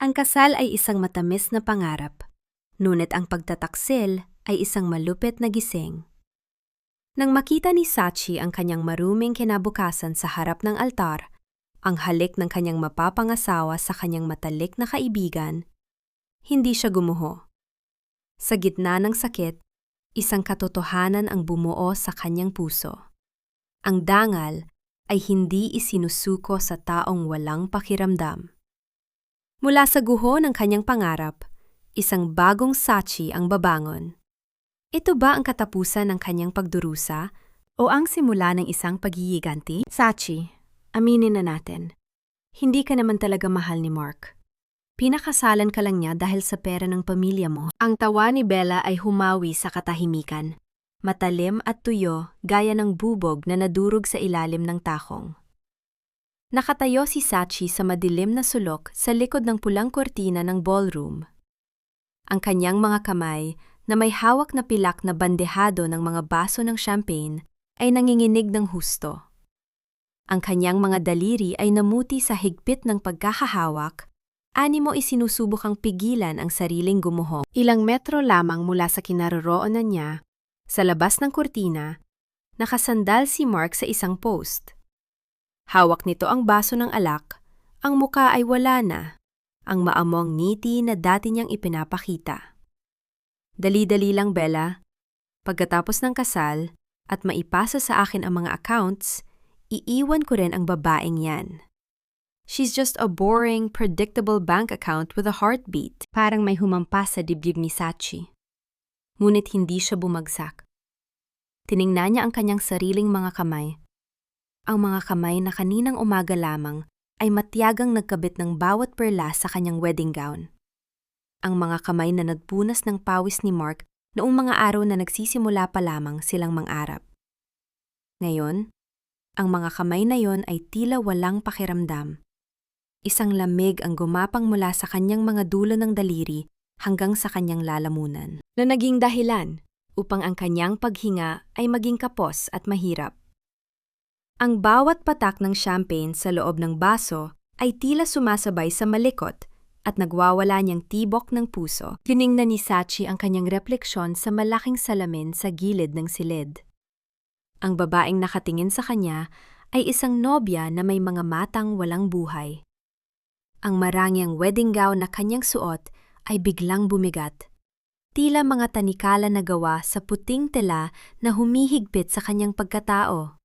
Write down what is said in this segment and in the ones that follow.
Ang kasal ay isang matamis na pangarap, ngunit ang pagtataksil ay isang malupit na gising. Nang makita ni Sachi ang kanyang maruming kinabukasan sa harap ng altar, ang halik ng kanyang mapapangasawa sa kanyang matalik na kaibigan, hindi siya gumuho. Sa gitna ng sakit, isang katotohanan ang bumuo sa kanyang puso. Ang dangal ay hindi isinusuko sa taong walang pakiramdam. Mula sa guho ng kanyang pangarap, isang bagong Sachi ang babangon. Ito ba ang katapusan ng kanyang pagdurusa o ang simula ng isang pagyiyiganti? Sachi, aminin na natin. Hindi ka naman talaga mahal ni Mark. Pinakasalan ka lang niya dahil sa pera ng pamilya mo. Ang tawa ni Bella ay humawi sa katahimikan. Matalim at tuyo gaya ng bubog na nadurog sa ilalim ng takong. Nakatayo si Sachi sa madilim na sulok sa likod ng pulang kortina ng ballroom. Ang kanyang mga kamay na may hawak na pilak na bandehado ng mga baso ng champagne ay nanginginig ng husto. Ang kanyang mga daliri ay namuti sa higpit ng pagkakahawak, animo isinusubukang pigilan ang sariling gumuho. Ilang metro lamang mula sa kinaroroonan niya, sa labas ng kurtina, nakasandal si Mark sa isang post. Hawak nito ang baso ng alak, ang muka ay wala na, ang maamong ngiti na dati niyang ipinapakita. Dali-dali lang, Bella. Pagkatapos ng kasal at maipasa sa akin ang mga accounts, iiwan ko rin ang babaeng yan. She's just a boring, predictable bank account with a heartbeat. Parang may humampas sa dibdib ni Sachi. Ngunit hindi siya bumagsak. Tiningnan niya ang kanyang sariling mga kamay. Ang mga kamay na kaninang umaga lamang ay matiyagang nagkabit ng bawat perlas sa kanyang wedding gown. Ang mga kamay na nagpunas ng pawis ni Mark noong mga araw na nagsisimula pa lamang silang mangarap. Ngayon, ang mga kamay na yon ay tila walang pakiramdam. Isang lamig ang gumapang mula sa kanyang mga dulo ng daliri hanggang sa kanyang lalamunan, na naging dahilan upang ang kanyang paghinga ay maging kapos at mahirap. Ang bawat patak ng champagne sa loob ng baso ay tila sumasabay sa malikot at nagwawala niyang tibok ng puso. Tiningnan ni Sachi ang kanyang refleksyon sa malaking salamin sa gilid ng silid. Ang babaeng nakatingin sa kanya ay isang nobya na may mga matang walang buhay. Ang marangyang wedding gown na kanyang suot ay biglang bumigat. Tila mga tanikala na gawa sa puting tela na humihigpit sa kanyang pagkatao.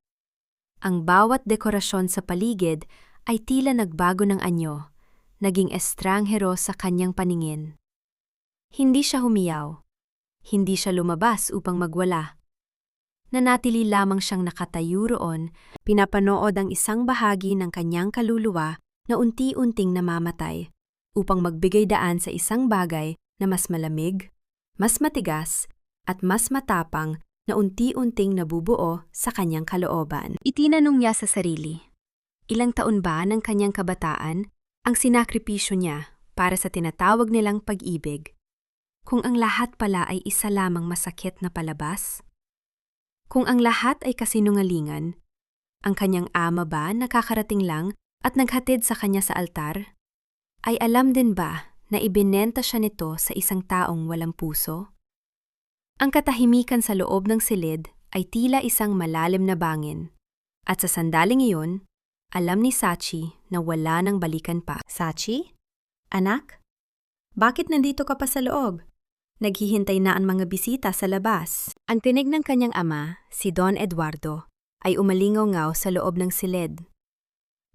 Ang bawat dekorasyon sa paligid ay tila nagbago ng anyo, naging estranghero sa kanyang paningin. Hindi siya humiyaw. Hindi siya lumabas upang magwala. Nanatili lamang siyang nakatayo roon, pinapanood ang isang bahagi ng kanyang kaluluwa na unti-unting namamatay, upang magbigay daan sa isang bagay na mas malamig, mas matigas, at mas matapang na unti-unting nabubuo sa kanyang kalooban. Itinanong niya sa sarili, ilang taon ba ng kanyang kabataan ang sinakripisyo niya para sa tinatawag nilang pag-ibig, kung ang lahat pala ay isa lamang masakit na palabas? Kung ang lahat ay kasinungalingan, ang kanyang ama ba nakakarating lang at naghatid sa kanya sa altar? Ay alam din ba na ibinenta siya nito sa isang taong walang puso? Ang katahimikan sa loob ng silid ay tila isang malalim na bangin, at sa sandaling iyon, alam ni Sachi na wala nang balikan pa. Sachi? Anak? Bakit nandito ka pa sa loob? Naghihintay na ang mga bisita sa labas. Ang tinig ng kanyang ama, si Don Eduardo, ay umalingaw-ngaw sa loob ng silid.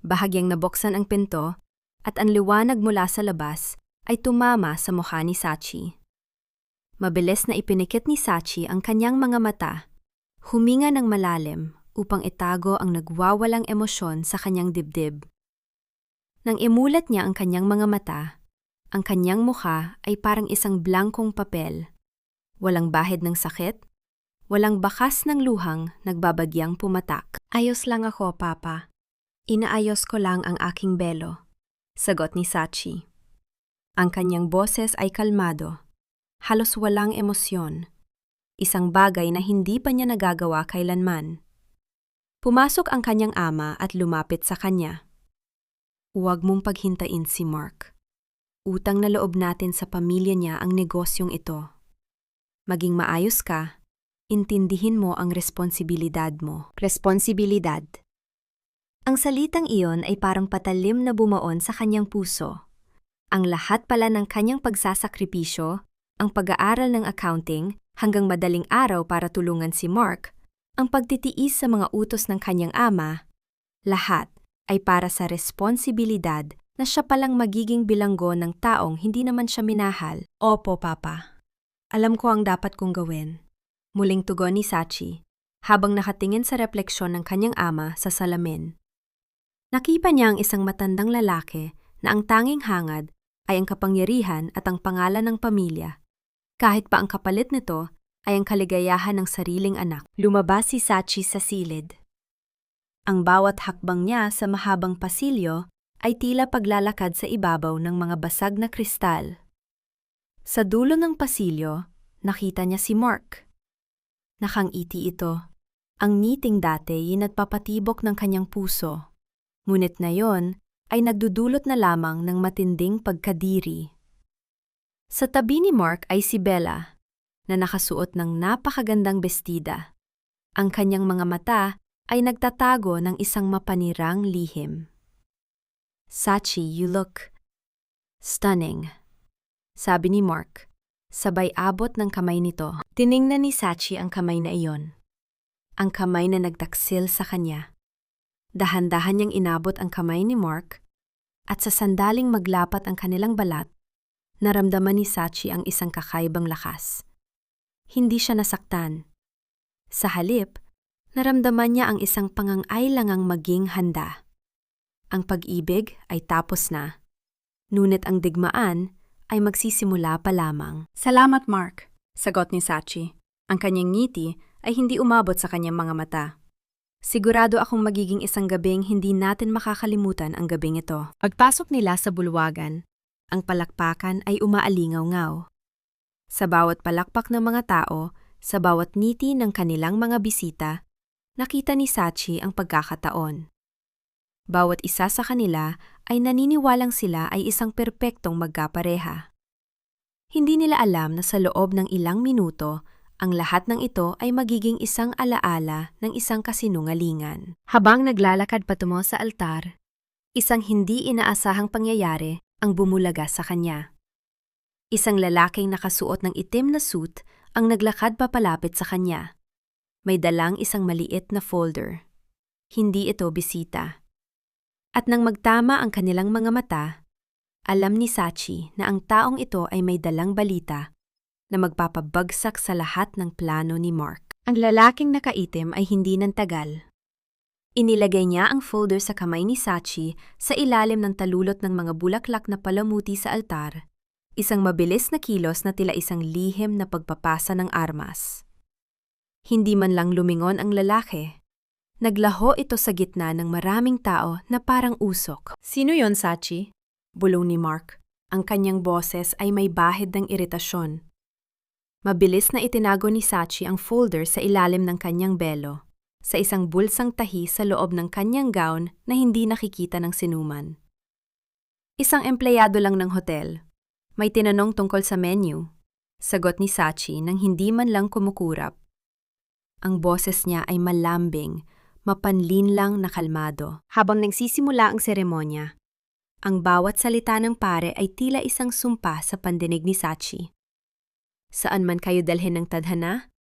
Bahagyang nabuksan ang pinto at ang liwanag mula sa labas ay tumama sa mukha ni Sachi. Mabilis na ipinikit ni Sachi ang kanyang mga mata, huminga ng malalim upang itago ang nagwawalang emosyon sa kanyang dibdib. Nang imulat niya ang kanyang mga mata, ang kanyang mukha ay parang isang blankong papel. Walang bahid ng sakit, walang bakas ng luhang nagbabagyang pumatak. Ayos lang ako, Papa. Inaayos ko lang ang aking belo, sagot ni Sachi. Ang kanyang boses ay kalmado, halos walang emosyon, isang bagay na hindi pa niya nagagawa kailanman. Pumasok ang kanyang ama at lumapit sa kanya. Huwag mong paghintain si Mark. utang na loob natin sa pamilya niya ang negosyong ito. Maging maayos ka, intindihin mo ang responsibilidad mo. Responsibilidad. Ang salitang iyon ay parang patalim na bumaon sa kanyang puso. Ang lahat pala ng kanyang pagsasakripisyo, ang pag-aaral ng accounting hanggang madaling araw para tulungan si Mark, ang pagtitiis sa mga utos ng kanyang ama, lahat ay para sa responsibilidad na siya palang magiging bilanggo ng taong hindi naman siya minahal. Opo, Papa. Alam ko ang dapat kong gawin. Muling tugon ni Sachi, habang nakatingin sa refleksyon ng kanyang ama sa salamin. Nakita niya ang isang matandang lalaki na ang tanging hangad ay ang kapangyarihan at ang pangalan ng pamilya. Kahit pa ang kapalit nito ay ang kaligayahan ng sariling anak. Lumabas si Sachi sa silid. Ang bawat hakbang niya sa mahabang pasilyo ay tila paglalakad sa ibabaw ng mga basag na kristal. Sa dulo ng pasilyo, nakita niya si Mark. Nakangiti ito. Ang ngiting dati ay nagpapatibok ng kanyang puso. Ngunit ngayon ay nagdudulot na lamang ng matinding pagkadiri. Sa tabi ni Mark ay si Bella, na nakasuot ng napakagandang bestida. Ang kanyang mga mata ay nagtatago ng isang mapanirang lihim. Sachi, you look stunning, sabi ni Mark, sabay abot ng kamay nito. Tiningnan ni Sachi ang kamay na iyon. Ang kamay na nagtaksil sa kanya. Dahan-dahan niyang inabot ang kamay ni Mark at sa sandaling maglapat ang kanilang balat, naramdaman ni Sachi ang isang kakaibang lakas. Hindi siya nasaktan. Sa halip, naramdaman niya ang isang pangangailangang maging handa. Ang pag-ibig ay tapos na, ngunit ang digmaan ay magsisimula pa lamang. Salamat, Mark, sagot ni Sachi. Ang kanyang ngiti ay hindi umabot sa kanyang mga mata. Sigurado akong magiging isang gabing hindi natin makakalimutan ang gabing ito. Pagpasok nila sa bulwagan, ang palakpakan ay umaalingaw-ngaw. Sa bawat palakpak ng mga tao, sa bawat ngiti ng kanilang mga bisita, nakita ni Sachi ang pagkakataon. Bawat isa sa kanila ay naniniwalang sila ay isang perpektong magkapareha. Hindi nila alam na sa loob ng ilang minuto, ang lahat ng ito ay magiging isang alaala ng isang kasinungalingan. Habang naglalakad patungo sa altar, isang hindi inaasahang pangyayari ang bumulaga sa kanya. Isang lalaking nakasuot ng itim na suit ang naglakad papalapit sa kanya. May dalang isang maliit na folder. Hindi ito bisita. At nang magtama ang kanilang mga mata, alam ni Sachi na ang taong ito ay may dalang balita na magpapabagsak sa lahat ng plano ni Mark. Ang lalaking nakaitim ay hindi nantagal. Inilagay niya ang folder sa kamay ni Sachi sa ilalim ng talulot ng mga bulaklak na palamuti sa altar, isang mabilis na kilos na tila isang lihim na pagpapasa ng armas. Hindi man lang lumingon ang lalaki. Naglaho ito sa gitna ng maraming tao na parang usok. Sino yon, Sachi? Bulong ni Mark. Ang kanyang boses ay may bahid ng iritasyon. Mabilis na itinago ni Sachi ang folder sa ilalim ng kanyang belo, sa isang bulsang tahi sa loob ng kanyang gown na hindi nakikita ng sinuman. Isang empleyado lang ng hotel. May tinanong tungkol sa menu. Sagot ni Sachi nang hindi man lang kumukurap. Ang boses niya ay malambing, mapanlinlang na kalmado. Habang nagsisimula ang seremonya, ang bawat salita ng pare ay tila isang sumpa sa pandinig ni Sachi. Saan man kayo dalhin ng tadhana,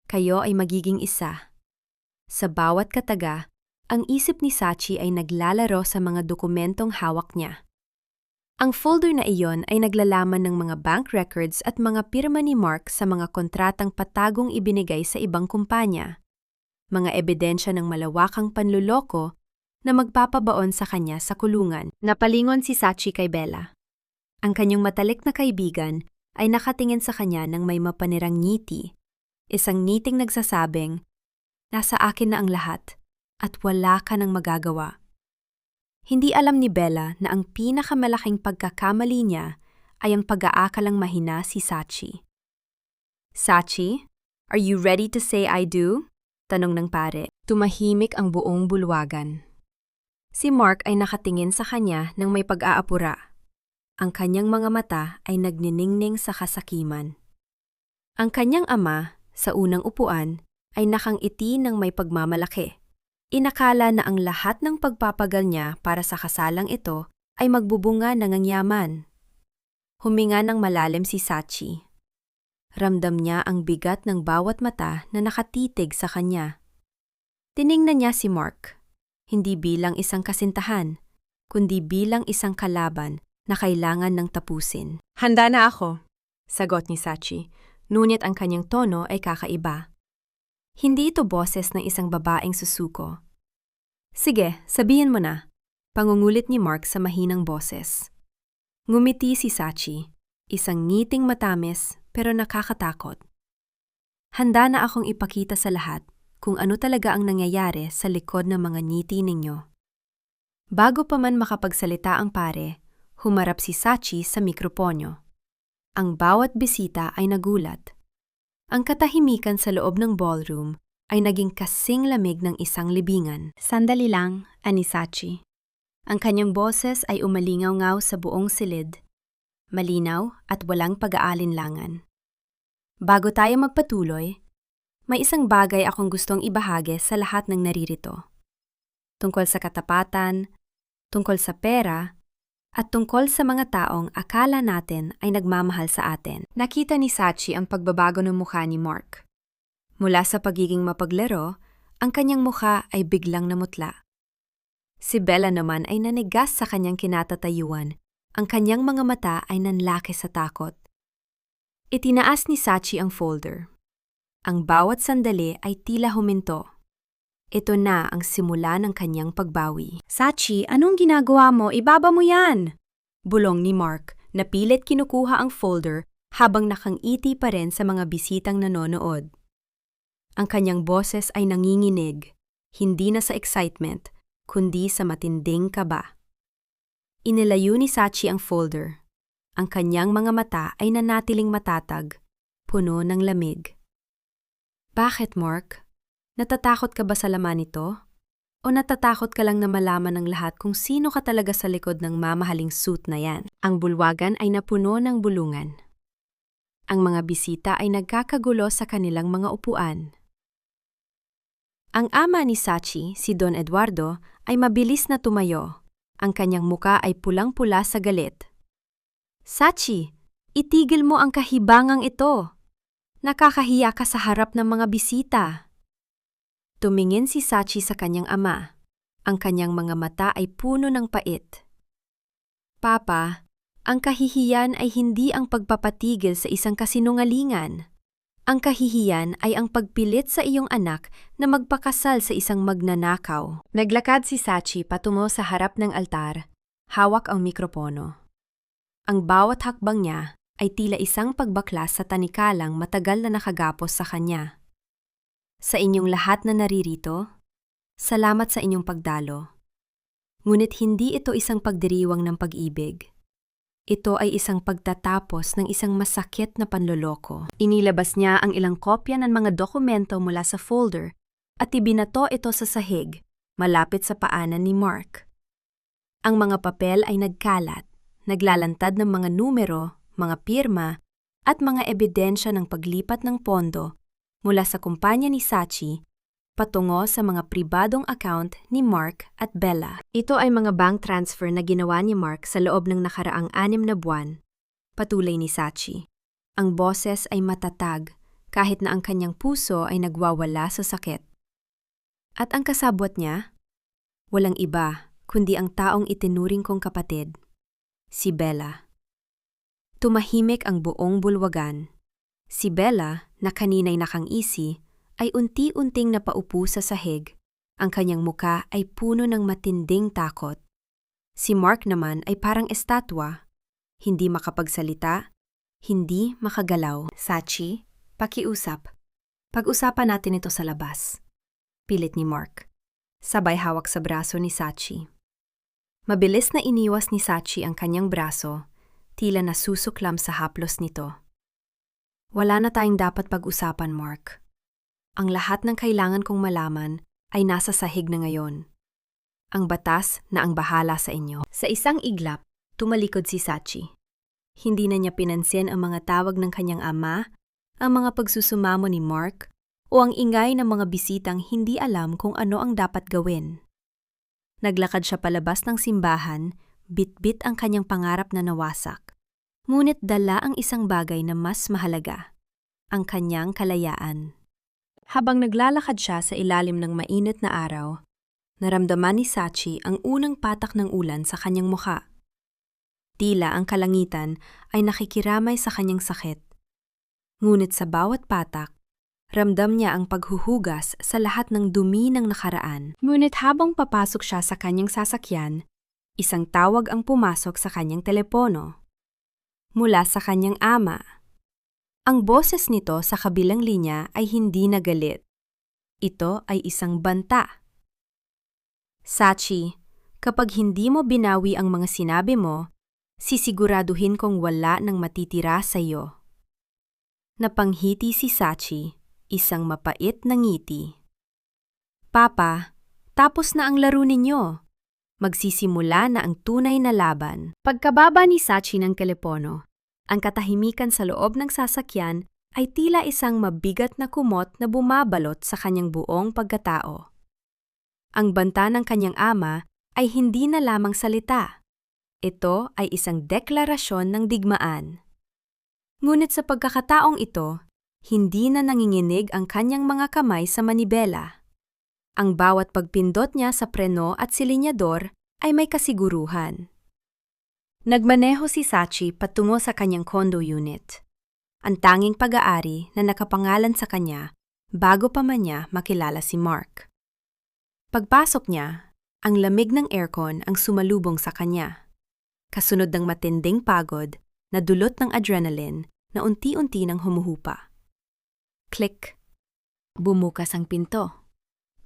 kayo ay magiging isa. Sa bawat kataga, ang isip ni Sachi ay naglalaro sa mga dokumentong hawak niya. Ang folder na iyon ay naglalaman ng mga bank records at mga pirma ni Mark sa mga kontratang patagong ibinigay sa ibang kumpanya. Mga ebidensya ng malawakang panluloko na magpapabaon sa kanya sa kulungan. Napalingon si Sachi kay Bella. Ang kanyang matalik na kaibigan ay nakatingin sa kanya ng may mapanirang ngiti. Isang ngiting nagsasabing, "Nasa akin na ang lahat at wala ka nang magagawa." Hindi alam ni Bella na ang pinakamalaking pagkakamali niya ay ang pag-aakalang mahina si Sachi. "Sachi, are you ready to say I do?" Tanong ng pare. Tumahimik ang buong bulwagan. Si Mark ay nakatingin sa kanya ng may pag-aapura. Ang kanyang mga mata ay nagniningning sa kasakiman. Ang kanyang ama, sa unang upuan, ay nakangiti ng may pagmamalaki. Inakala na ang lahat ng pagpapagal niya para sa kasalang ito ay magbubunga ng yaman. Huminga ng malalim si Sachi. Ramdam niya ang bigat ng bawat mata na nakatitig sa kanya. Tiningnan niya si Mark, hindi bilang isang kasintahan, kundi bilang isang kalaban na kailangan ng tapusin. Handa na ako, sagot ni Sachi, ngunit ang kanyang tono ay kakaiba. Hindi ito boses ng isang babaeng susuko. Sige, sabihin mo na, pangungulit ni Mark sa mahinang boses. Ngumiti si Sachi, isang ngiting matamis pero nakakatakot. Handa na akong ipakita sa lahat kung ano talaga ang nangyayari sa likod ng mga ngiti ninyo. Bago pa man makapagsalita ang pare, humarap si Sachi sa mikroponyo. Ang bawat bisita ay nagulat. Ang katahimikan sa loob ng ballroom ay naging kasing lamig ng isang libingan. Sandali lang, ani Sachi. Ang kanyang boses ay umalingaw-ngaw sa buong silid. Malinaw at walang pag-aalinlangan. Bago tayo magpatuloy, may isang bagay akong gustong ibahagi sa lahat ng naririto. Tungkol sa katapatan, tungkol sa pera, at tungkol sa mga taong akala natin ay nagmamahal sa atin. Nakita ni Sachi ang pagbabago ng mukha ni Mark. Mula sa pagiging mapaglaro, ang kanyang mukha ay biglang namutla. Si Bella naman ay nanigas sa kanyang kinatatayuan. Ang kanyang mga mata ay nanlaki sa takot. Itinaas ni Sachi ang folder. Ang bawat sandali ay tila huminto. Ito na ang simula ng kanyang pagbawi. Sachi, anong ginagawa mo? Ibaba mo yan! Bulong ni Mark na pilit kinukuha ang folder habang nakangiti pa rin sa mga bisitang nanonood. Ang kanyang boses ay nanginginig, hindi na sa excitement, kundi sa matinding kaba. Inilayo ni Sachi ang folder. Ang kanyang mga mata ay nanatiling matatag, puno ng lamig. Bakit, Mark? Natatakot ka ba sa laman nito? O natatakot ka lang na malaman ng lahat kung sino ka talaga sa likod ng mamahaling suit na yan? Ang bulwagan ay napuno ng bulungan. Ang mga bisita ay nagkakagulo sa kanilang mga upuan. Ang ama ni Sachi, si Don Eduardo, ay mabilis na tumayo. Ang kanyang muka ay pulang-pula sa galit. Sachi, itigil mo ang kahibangang ito. Nakakahiya ka sa harap ng mga bisita. Tumingin si Sachi sa kanyang ama. Ang kanyang mga mata ay puno ng pait. Papa, ang kahihiyan ay hindi ang pagpapatigil sa isang kasinungalingan. Ang kahihiyan ay ang pagpilit sa iyong anak na magpakasal sa isang magnanakaw. Naglakad si Sachi patungo sa harap ng altar, hawak ang mikropono. Ang bawat hakbang niya ay tila isang pagbaklas sa tanikalang matagal na nakagapos sa kanya. Sa inyong lahat na naririto, salamat sa inyong pagdalo. Ngunit hindi ito isang pagdiriwang ng pag-ibig. Ito ay isang pagtatapos ng isang masakit na panloloko. Inilabas niya ang ilang kopya ng mga dokumento mula sa folder at ibinato ito sa sahig, malapit sa paanan ni Mark. Ang mga papel ay nagkalat, naglalantad ng mga numero, mga pirma, at mga ebidensya ng paglipat ng pondo mula sa kumpanya ni Sachi patungo sa mga pribadong account ni Mark at Bella. Ito ay mga bank transfer na ginawa ni Mark sa loob ng nakaraang 6 na buwan. Patuloy ni Sachi. Ang boses ay matatag kahit na ang kanyang puso ay nagwawala sa sakit. At ang kasabwat niya? Walang iba kundi ang taong itinuring kong kapatid, si Bella. Tumahimik ang buong bulwagan. Si Bella, na kanina'y nakangisi, ay unti-unting napaupo sa sahig. Ang kanyang muka ay puno ng matinding takot. Si Mark naman ay parang estatwa, hindi makapagsalita, hindi makagalaw. Sachi, pakiusap. Pag-usapan natin ito sa labas. Pilit ni Mark. Sabay hawak sa braso ni Sachi. Mabilis na iniwas ni Sachi ang kanyang braso, tila nasusuklam sa haplos nito. Wala na tayong dapat pag-usapan, Mark. Ang lahat ng kailangan kong malaman ay nasa sahig na ngayon. Ang batas na ang bahala sa inyo. Sa isang iglap, Tumalikod si Sachi. Hindi na niya pinansin ang mga tawag ng kanyang ama, ang mga pagsusumamo ni Mark, o ang ingay ng mga bisitang hindi alam kung ano ang dapat gawin. Naglakad siya palabas ng simbahan, bit-bit ang kanyang pangarap na nawasak. Ngunit dala ang isang bagay na mas mahalaga, ang kanyang kalayaan. Habang naglalakad siya sa ilalim ng mainit na araw, naramdaman ni Sachi ang unang patak ng ulan sa kanyang mukha. Tila ang kalangitan ay nakikiramay sa kanyang sakit. Ngunit sa bawat patak, ramdam niya ang paghuhugas sa lahat ng dumi ng nakaraan. Ngunit habang papasok siya sa kanyang sasakyan, isang tawag ang pumasok sa kanyang telepono. Mula sa kanyang ama. Ang boses nito sa kabilang linya ay hindi nagalit. Ito ay isang banta. Sachi, kapag hindi mo binawi ang mga sinabi mo, sisiguraduhin kong wala nang matitira sa iyo. Napanghiti si Sachi, isang mapait na ngiti. Papa, tapos na ang laro ninyo. Magsisimula na ang tunay na laban. Pagkababa ni Sachi ng telepono, ang katahimikan sa loob ng sasakyan ay tila isang mabigat na kumot na bumabalot sa kanyang buong pagkatao. Ang banta ng kanyang ama ay hindi na lamang salita. Ito ay isang deklarasyon ng digmaan. Ngunit sa pagkakataong ito, hindi na nanginginig ang kanyang mga kamay sa manibela. Ang bawat pagpindot niya sa preno at silinyador ay may kasiguruhan. Nagmaneho si Sachi patungo sa kanyang condo unit. Ang tanging pag-aari na nakapangalan sa kanya bago pa man niya makilala si Mark. Pagpasok niya, ang lamig ng aircon ang sumalubong sa kanya. Kasunod ng matinding pagod na dulot ng adrenaline na unti-unti nang humuhupa. Click! Bumukas ang pinto.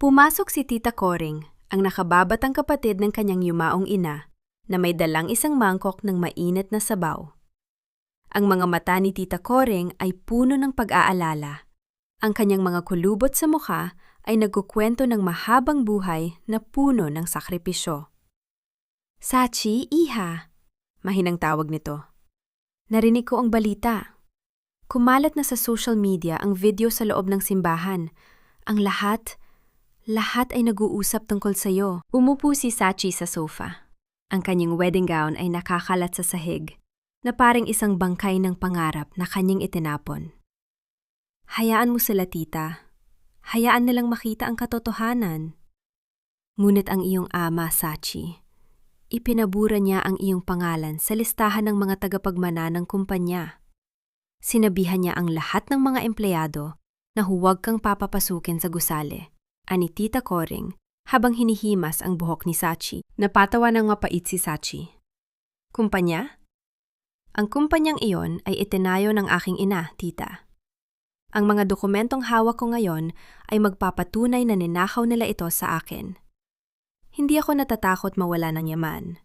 Pumasok si Tita Coring, ang nakababatang kapatid ng kanyang yumaong ina, na may dalang isang mangkok ng mainit na sabaw. Ang mga mata ni Tita Coring ay puno ng pag-aalala. Ang kanyang mga kulubot sa mukha ay nagkukwento ng mahabang buhay na puno ng sakripisyo. Sachi, iha! Mahinang tawag nito. Narinig ko ang balita. Kumalat na sa social media ang video sa loob ng simbahan. Ang lahat ay nag-uusap tungkol sa'yo. Umupo si Sachi sa sofa. Ang kanyang wedding gown ay nakakalat sa sahig, na parang isang bangkay ng pangarap na kanyang itinapon. Hayaan mo sila, tita. Hayaan nilang makita ang katotohanan. Ngunit ang iyong ama, Sachi, ipinabura niya ang iyong pangalan sa listahan ng mga tagapagmana ng kumpanya. Sinabihan niya ang lahat ng mga empleyado na huwag kang papapasukin sa gusali, ani Tita Coring, habang hinihimas ang buhok ni Sachi. Napatawa ng mapait si Sachi. Kumpanya? Ang kumpanyang iyon ay itinayo ng aking ina, tita. Ang mga dokumentong hawak ko ngayon ay magpapatunay na ninakaw nila ito sa akin. Hindi ako natatakot mawala ng yaman.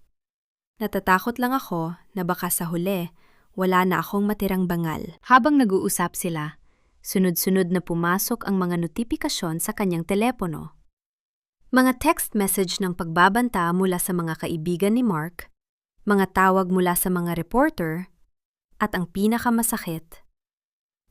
Natatakot lang ako na baka sa huli, wala na akong matirang bangal. Habang nag-uusap sila, sunod-sunod na pumasok ang mga notifikasyon sa kanyang telepono. Mga text message ng pagbabanta mula sa mga kaibigan ni Mark, mga tawag mula sa mga reporter, at ang pinakamasakit,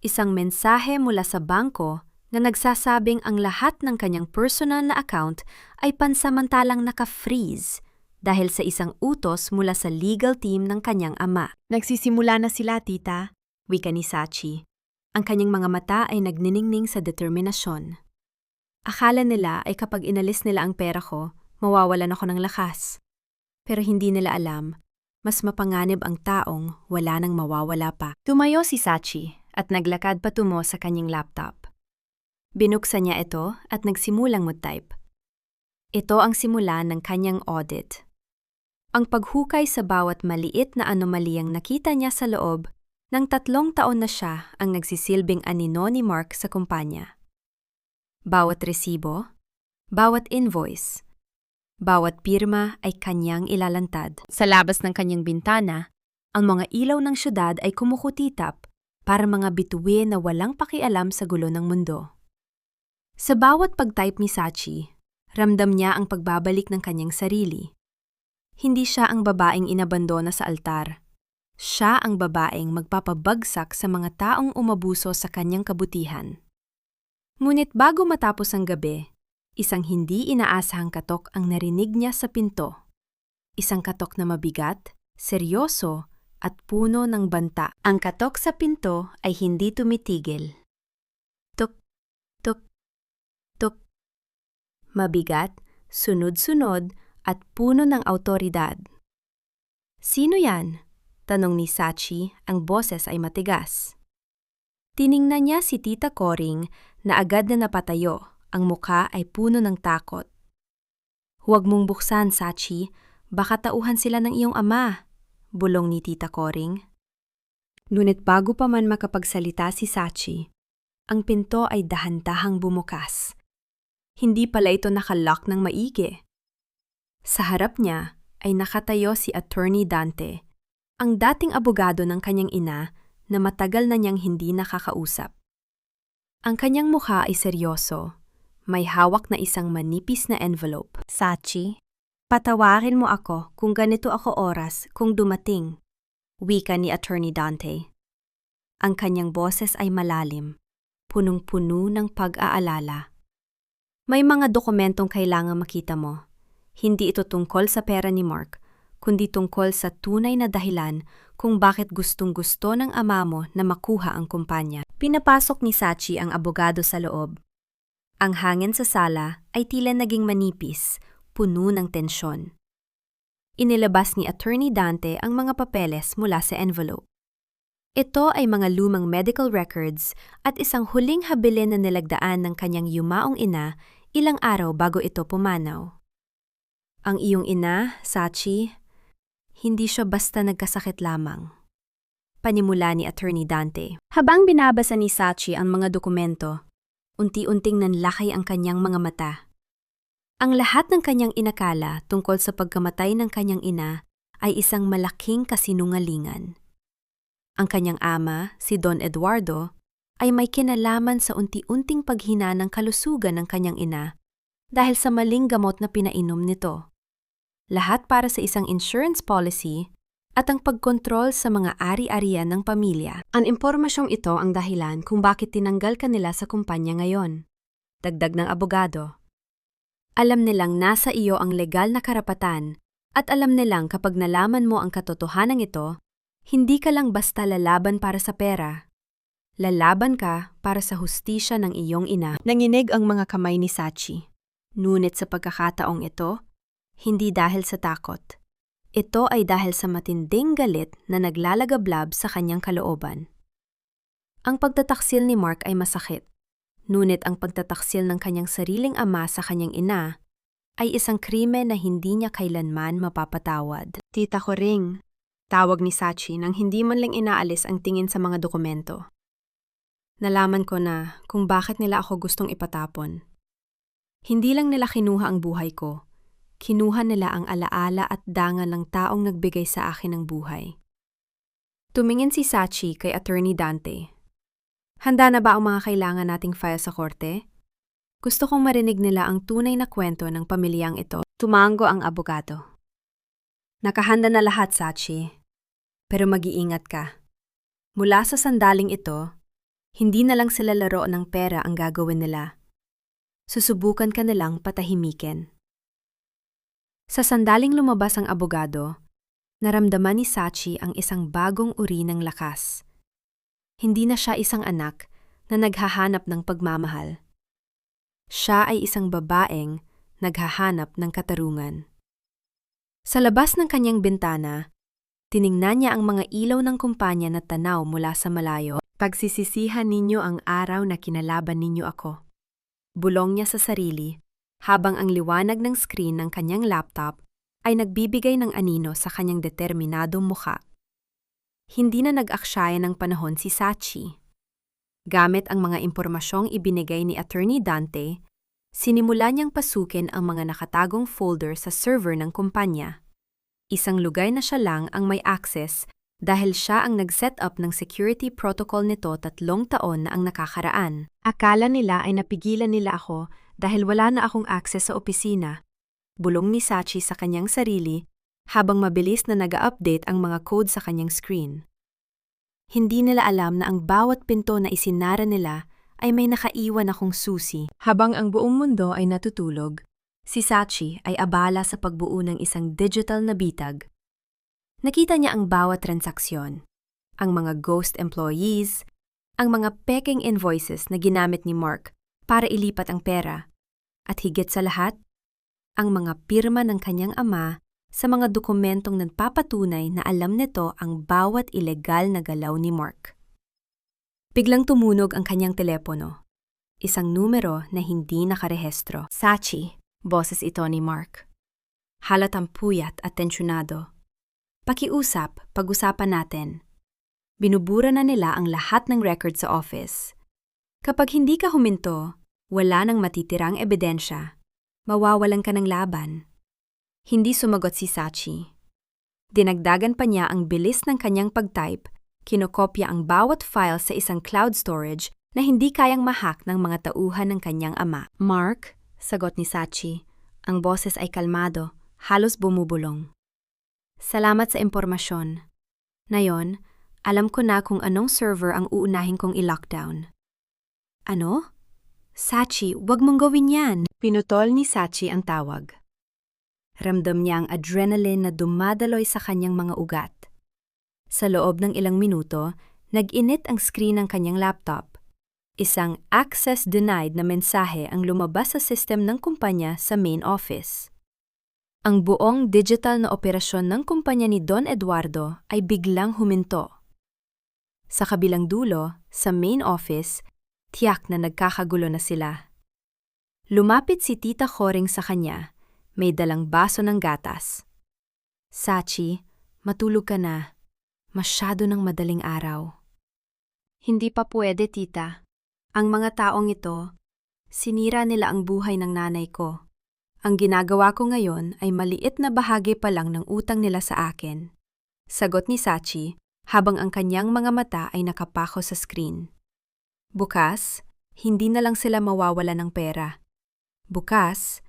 isang mensahe mula sa bangko na nagsasabing ang lahat ng kanyang personal na account ay pansamantalang naka-freeze dahil sa isang utos mula sa legal team ng kanyang ama. Nagsisimula na sila, tita, wika ni Sachi. Ang kanyang mga mata ay nagniningning sa determinasyon. Akala nila ay kapag inalis nila ang pera ko, mawawalan ako ng lakas. Pero hindi nila alam, mas mapanganib ang taong wala nang mawawala pa. Tumayo si Sachi at naglakad patungo sa kanyang laptop. Binuksan niya ito at nagsimulang mag-type. Ito ang simula ng kanyang audit. Ang paghukay sa bawat maliit na anomaliyang nakita niya sa loob ng 3 taon na siya ang nagsisilbing anino ni Mark sa kumpanya. Bawat resibo, bawat invoice, bawat pirma ay kanyang ilalantad. Sa labas ng kanyang bintana, ang mga ilaw ng syudad ay kumukutitap para mga bituin na walang pakialam sa gulo ng mundo. Sa bawat pag-type ni Sachi, ramdam niya ang pagbabalik ng kanyang sarili. Hindi siya ang babaeng inabandona sa altar. Siya ang babaeng magpapabagsak sa mga taong umabuso sa kanyang kabutihan. Ngunit bago matapos ang gabi, isang hindi inaasahang katok ang narinig niya sa pinto. Isang katok na mabigat, seryoso, at puno ng banta. Ang katok sa pinto ay hindi tumitigil. Tuk, tuk, tuk. Mabigat, sunod-sunod, at puno ng awtoridad. "Sino yan?" tanong ni Sachi, ang boses ay matigas. Tiningnan niya si Tita Coring na agad na napatayo, ang mukha ay puno ng takot. "Huwag mong buksan, Sachi, baka tauhan sila ng iyong ama," bulong ni Tita Coring. Ngunit bago pa man makapagsalita si Sachi, ang pinto ay dahan-dahang bumukas. Hindi pala ito nakalock ng maigi. Sa harap niya ay nakatayo si Attorney Dante, ang dating abogado ng kanyang ina na matagal na niyang hindi nakakausap. Ang kanyang mukha ay seryoso, may hawak na isang manipis na envelope. "Sachi, patawarin mo ako kung ganito ako oras kung dumating," wika ni Attorney Dante. Ang kanyang boses ay malalim, punong-puno ng pag-aalala. "May mga dokumentong kailangang makita mo. Hindi ito tungkol sa pera ni Mark, kundi tungkol sa tunay na dahilan kung bakit gustong-gusto ng ama mo na makuha ang kumpanya." Pinapasok ni Sachi ang abogado sa loob. Ang hangin sa sala ay tila naging manipis, puno ng tensyon. Inilabas ni Attorney Dante ang mga papeles mula sa envelope. Ito ay mga lumang medical records at isang huling habilin na nilagdaan ng kanyang yumaong ina ilang araw bago ito pumanaw. "Ang iyong ina, Sachi, hindi siya basta nagkasakit lamang," panimula ni Attorney Dante. Habang binabasa ni Sachi ang mga dokumento, unti-unting nanlakay ang kanyang mga mata. Ang lahat ng kanyang inakala tungkol sa pagkamatay ng kanyang ina ay isang malaking kasinungalingan. Ang kanyang ama, si Don Eduardo, ay may kinalaman sa unti-unting paghina ng kalusugan ng kanyang ina dahil sa maling gamot na pinainom nito. Lahat para sa isang insurance policy at ang pagkontrol sa mga ari-arian ng pamilya. Ang impormasyong ito ang dahilan kung bakit tinanggal ka nila sa kumpanya ngayon. Dagdag ng abogado. Alam nilang nasa iyo ang legal na karapatan at alam nilang kapag nalaman mo ang katotohanan ito, hindi ka lang basta lalaban para sa pera. Lalaban ka para sa hustisya ng iyong ina. Nanginig ang mga kamay ni Sachi. Ngunit sa pagkakataong ito, hindi dahil sa takot. Ito ay dahil sa matinding galit na naglalagablab sa kanyang kalooban. Ang pagtataksil ni Mark ay masakit. Ngunit ang pagtataksil ng kanyang sariling ama sa kanyang ina ay isang krimen na hindi niya kailanman mapapatawad. "Tita Coring," tawag ni Sachi nang hindi man lang inaalis ang tingin sa mga dokumento. "Nalaman ko na kung bakit nila ako gustong ipatapon. Hindi lang nila kinuha ang buhay ko. Kinuha nila ang alaala at dangal ng taong nagbigay sa akin ng buhay." Tumingin si Sachi kay Attorney Dante. "Handa na ba ang mga kailangan nating file sa korte? Gusto kong marinig nila ang tunay na kwento ng pamilyang ito." Tumango ang abogado. "Nakahanda na lahat, Sachi. Pero mag-iingat ka. Mula sa sandaling ito, hindi na lang sila laro ng pera ang gagawin nila. Susubukan ka nilang patahimikin." Sa sandaling lumabas ang abogado, naramdaman ni Sachi ang isang bagong uri ng lakas. Hindi na siya isang anak na naghahanap ng pagmamahal. Siya ay isang babaeng naghahanap ng katarungan. Sa labas ng kanyang bintana, tiningnan niya ang mga ilaw ng kumpanya na tanaw mula sa malayo. "Pagsisisihan ninyo ang araw na kinalaban ninyo ako," bulong niya sa sarili, habang ang liwanag ng screen ng kanyang laptop ay nagbibigay ng anino sa kanyang determinadong mukha. Hindi na nag-aksyaya ng panahon si Sachi. Gamit ang mga impormasyong ibinigay ni Attorney Dante, sinimula niyang pasukin ang mga nakatagong folder sa server ng kumpanya. Isang lugar na siya lang ang may access dahil siya ang nag-set up ng security protocol nito 3 taon na ang nakakaraan. "Akala nila ay napigilan nila ako dahil wala na akong access sa opisina," bulong ni Sachi sa kanyang sarili habang mabilis na nag-update ang mga code sa kanyang screen. Hindi nila alam na ang bawat pinto na isinara nila ay may nakaiwan akong susi. Habang ang buong mundo ay natutulog, Si Sachi ay abala sa pagbuo ng isang digital na bitag. Nakita niya ang bawat transaksyon, ang mga ghost employees, ang mga peking invoices na ginamit ni Mark para ilipat ang pera, at higit sa lahat, ang mga pirma ng kanyang ama sa mga dokumentong nagpapatunay na alam nito ang bawat ilegal na galaw ni Mark. Biglang tumunog ang kanyang telepono, isang numero na hindi nakarehestro. Sachi, boses ito ni Mark. Halatang puyat at tensyonado. Pakiusap, pag-usapan natin. Binubura na nila ang lahat ng record sa office. Kapag hindi ka huminto, wala nang matitirang ebidensya. Mawawalan ka ng laban. Hindi sumagot si Sachi. Dinagdagan pa niya ang bilis ng kanyang pag-type, kinokopya ang bawat file sa isang cloud storage na hindi kayang mahack ng mga tauhan ng kanyang ama. Mark, sagot ni Sachi. Ang boses ay kalmado, halos bumubulong. Salamat sa impormasyon. Ngayon, alam ko na kung anong server ang uunahin kong i-lockdown. Ano? Sachi, wag mong gawin yan. Pinutol ni Sachi ang tawag. Ramdam niya ang adrenaline na dumadaloy sa kanyang mga ugat. Sa loob ng ilang minuto, nag-init ang screen ng kanyang laptop. Isang access denied na mensahe ang lumabas sa system ng kumpanya sa main office. Ang buong digital na operasyon ng kumpanya ni Don Eduardo ay biglang huminto. Sa kabilang dulo, sa main office, tiyak na nagkakagulo na sila. Lumapit si Tita Coring sa kanya, may dalang baso ng gatas. Sachi, matulog ka na. Masyado ng madaling araw. Hindi pa pwede, tita. Ang mga taong ito, sinira nila ang buhay ng nanay ko. Ang ginagawa ko ngayon ay maliit na bahagi pa lang ng utang nila sa akin. Sagot ni Sachi, habang ang kanyang mga mata ay nakapako sa screen. Bukas, hindi na lang sila mawawala ng pera. Bukas,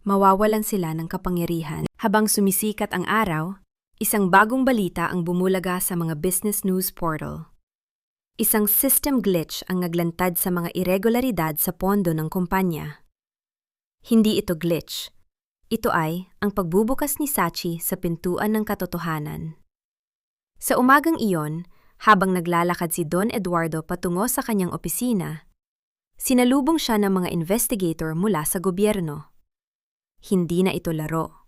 mawawalan sila ng kapangyarihan. Habang sumisikat ang araw, isang bagong balita ang bumulaga sa mga business news portal. Isang system glitch ang naglantad sa mga irregularidad sa pondo ng kumpanya. Hindi ito glitch. Ito ay ang pagbubukas ni Sachi sa pintuan ng katotohanan. Sa umagang iyon, habang naglalakad si Don Eduardo patungo sa kanyang opisina, sinalubong siya ng mga investigator mula sa gobyerno. Hindi na ito laro.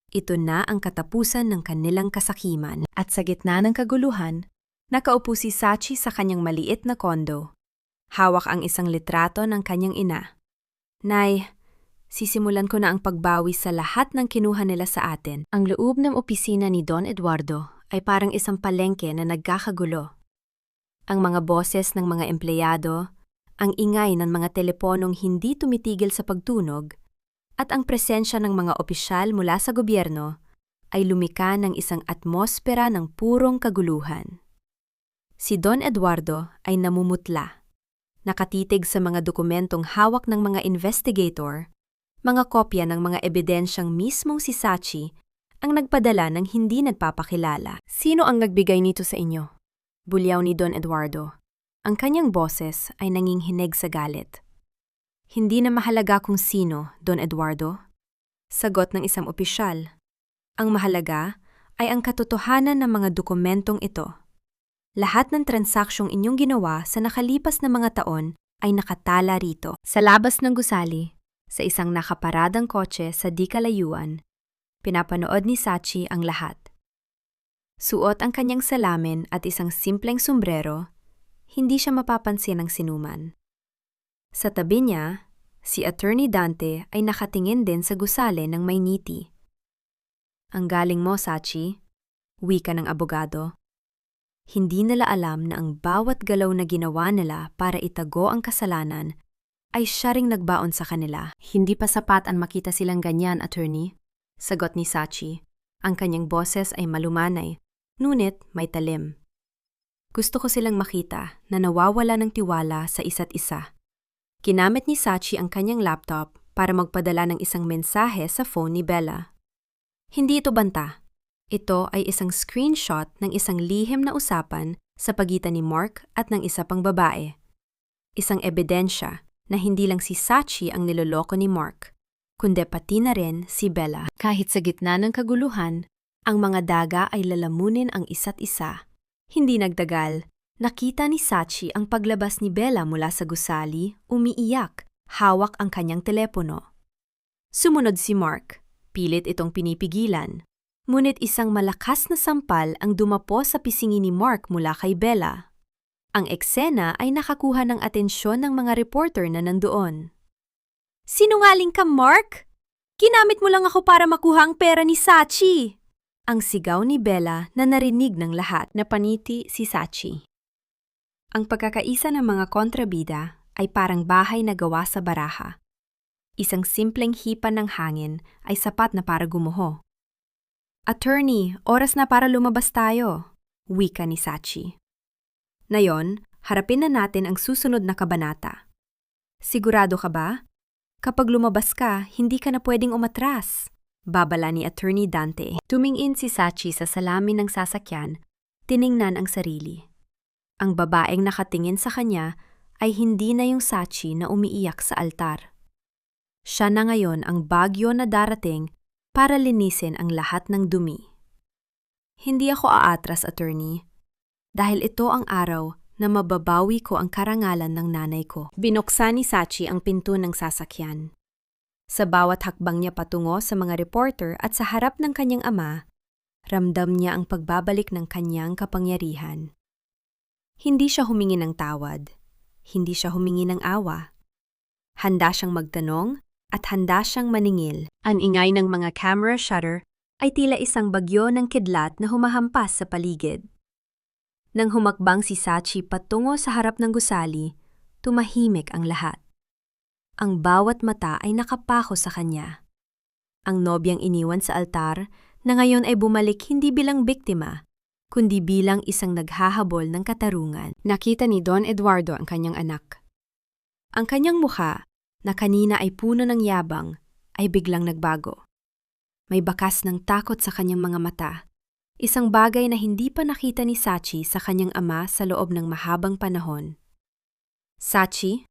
Ito na ang katapusan ng kanilang kasakiman. At sa gitna ng kaguluhan, nakaupo si Sachi sa kanyang maliit na kondo. Hawak ang isang litrato ng kanyang ina. Nay, sisimulan ko na ang pagbawi sa lahat ng kinuha nila sa atin. Ang loob ng opisina ni Don Eduardo ay parang isang palengke na nagkakagulo. Ang mga boses ng mga empleyado, ang ingay ng mga teleponong hindi tumitigil sa pagtunog, at ang presensya ng mga opisyal mula sa gobyerno ay lumika ng isang atmosfera ng purong kaguluhan. Si Don Eduardo ay namumutla, nakatitig sa mga dokumentong hawak ng mga investigator, mga kopya ng mga ebidensyang mismong si Sachi ang nagpadala ng hindi nagpapakilala. Sino ang nagbigay nito sa inyo? Bulyaw ni Don Eduardo. Ang kanyang boses ay nanginginig sa galit. Hindi na mahalaga kung sino, Don Eduardo. Sagot ng isang opisyal. Ang mahalaga ay ang katotohanan ng mga dokumentong ito. Lahat ng transaksyong inyong ginawa sa nakalipas na mga taon ay nakatala rito. Sa labas ng gusali, sa isang nakaparadang kotse sa di kalayuan, pinapanood ni Sachi ang lahat. Suot ang kanyang salamin at isang simpleng sombrero, hindi siya mapapansin ng sinuman. Sa tabi niya, si Attorney Dante ay nakatingin din sa gusali ng may ngiti. Ang galing mo, Sachi, wika ng abogado. Hindi nila alam na ang bawat galaw na ginawa nila para itago ang kasalanan ay siya ring nagbaon sa kanila. Hindi pa sapat ang makita silang ganyan, attorney. Sagot ni Sachi. Ang kanyang boses ay malumanay, ngunit may talim. Gusto ko silang makita na nawawala ng tiwala sa isa't isa. Ginamit ni Sachi ang kanyang laptop para magpadala ng isang mensahe sa phone ni Bella. Hindi ito banta. Ito ay isang screenshot ng isang lihim na usapan sa pagitan ni Mark at ng isa pang babae. Isang ebidensya na hindi lang si Sachi ang niloloko ni Mark, kundi pati na rin si Bella. Kahit sa gitna ng kaguluhan, ang mga daga ay lalamunin ang isa't isa. Hindi nagtagal, nakita ni Sachi ang paglabas ni Bella mula sa gusali, umiiyak, hawak ang kanyang telepono. Sumunod si Mark, pilit itong pinipigilan. Ngunit isang malakas na sampal ang dumapo sa pisngi ni Mark mula kay Bella. Ang eksena ay nakakuha ng atensyon ng mga reporter na nandoon. "Sinungaling ka, Mark? Ginamit mo lang ako para makuha ang pera ni Sachi!" Ang sigaw ni Bella na narinig ng lahat. Napaniti si Sachi. Ang pagkakaisa ng mga kontrabida ay parang bahay na gawa sa baraha. Isang simpleng hipan ng hangin ay sapat na para gumuho. "Attorney, oras na para lumabas tayo," wika ni Sachi. Ngayon, harapin na natin ang susunod na kabanata. "Sigurado ka ba? Kapag lumabas ka, hindi ka na pwedeng umatras," babala ni Attorney Dante. Tumingin si Sachi sa salamin ng sasakyan, tiningnan ang sarili. Ang babaeng nakatingin sa kanya ay hindi na yung Sachi na umiiyak sa altar. Siya na ngayon ang bagyo na darating para linisin ang lahat ng dumi. "Hindi ako aatras, attorney, dahil ito ang araw na mababawi ko ang karangalan ng nanay ko." Binuksan ni Sachi ang pinto ng sasakyan. Sa bawat hakbang niya patungo sa mga reporter at sa harap ng kanyang ama, ramdam niya ang pagbabalik ng kanyang kapangyarihan. Hindi siya humingi ng tawad, hindi siya humingi ng awa. Handa siyang magtanong at handa siyang maningil. Ang ingay ng mga camera shutter ay tila isang bagyo ng kidlat na humahampas sa paligid. Nang humakbang si Sachi patungo sa harap ng gusali, tumahimik ang lahat. Ang bawat mata ay nakapako sa kanya. Ang nobyang iniwan sa altar na ngayon ay bumalik hindi bilang biktima, kundi bilang isang naghahabol ng katarungan. Nakita ni Don Eduardo ang kanyang anak. Ang kanyang mukha, na kanina ay puno ng yabang, ay biglang nagbago. May bakas ng takot sa kanyang mga mata, isang bagay na hindi pa nakita ni Sachi sa kanyang ama sa loob ng mahabang panahon. "Sachi,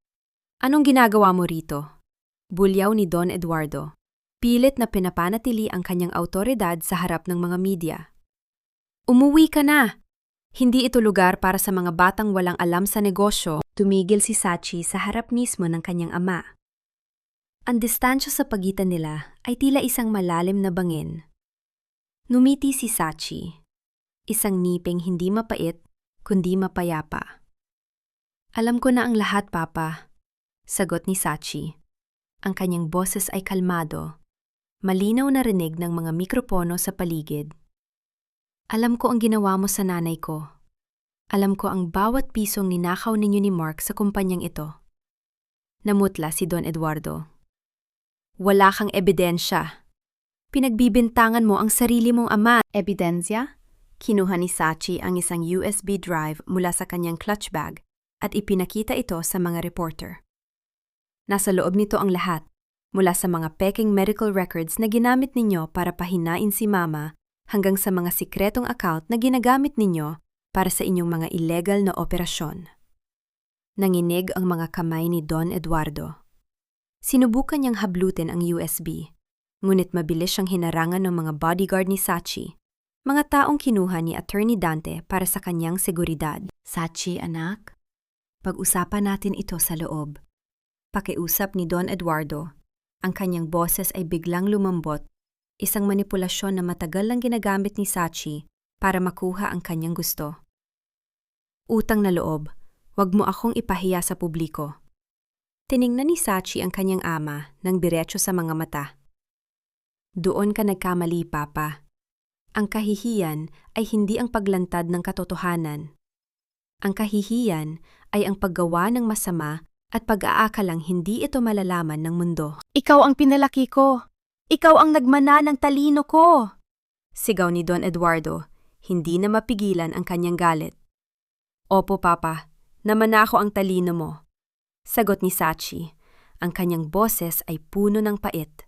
anong ginagawa mo rito?" Bulyaw ni Don Eduardo. Pilit na pinapanatili ang kanyang awtoridad sa harap ng mga media. "Umuwi ka na! Hindi ito lugar para sa mga batang walang alam sa negosyo." Tumigil si Sachi sa harap mismo ng kanyang ama. Ang distansya sa pagitan nila ay tila isang malalim na bangin. Numiti si Sachi, isang ngiping hindi mapait, kundi mapayapa. "Alam ko na ang lahat, Papa," sagot ni Sachi. Ang kanyang boses ay kalmado, malinaw na rinig ng mga mikropono sa paligid. "Alam ko ang ginawa mo sa nanay ko. Alam ko ang bawat pisong ninakaw ninyo ni Mark sa kumpanyang ito." Namutla si Don Eduardo. "Wala kang ebidensya. Pinagbibintangan mo ang sarili mong ama." "Ebidensya?" Kinuha ni Sachi ang isang USB drive mula sa kanyang clutch bag at ipinakita ito sa mga reporter. "Nasa loob nito ang lahat, mula sa mga peking medical records na ginamit ninyo para pahinain si Mama hanggang sa mga sikretong account na ginagamit ninyo para sa inyong mga illegal na operasyon." Nanginig ang mga kamay ni Don Eduardo. Sinubukan niyang hablutin ang USB, ngunit mabilis siyang hinarangan ng mga bodyguard ni Sachi, mga taong kinuha ni Attorney Dante para sa kanyang seguridad. "Sachi, anak, pag-usapan natin ito sa loob." Pakiusap ni Don Eduardo. Ang kanyang boses ay biglang lumambot, isang manipulasyon na matagal lang ginagamit ni Sachi para makuha ang kanyang gusto. "Utang na loob, wag mo akong ipahiya sa publiko." Tiningnan ni Sachi ang kanyang ama nang diretso sa mga mata. "Doon ka nagkamali, Papa. Ang kahihiyan ay hindi ang paglantad ng katotohanan. Ang kahihiyan ay ang paggawa ng masama at pag-aakalang hindi ito malalaman ng mundo." "Ikaw ang pinalaki ko! Ikaw ang nagmana ng talino ko!" Sigaw ni Don Eduardo, hindi na mapigilan ang kanyang galit. "Opo, Papa, namana ko ang talino mo," sagot ni Sachi. Ang kanyang boses ay puno ng pait.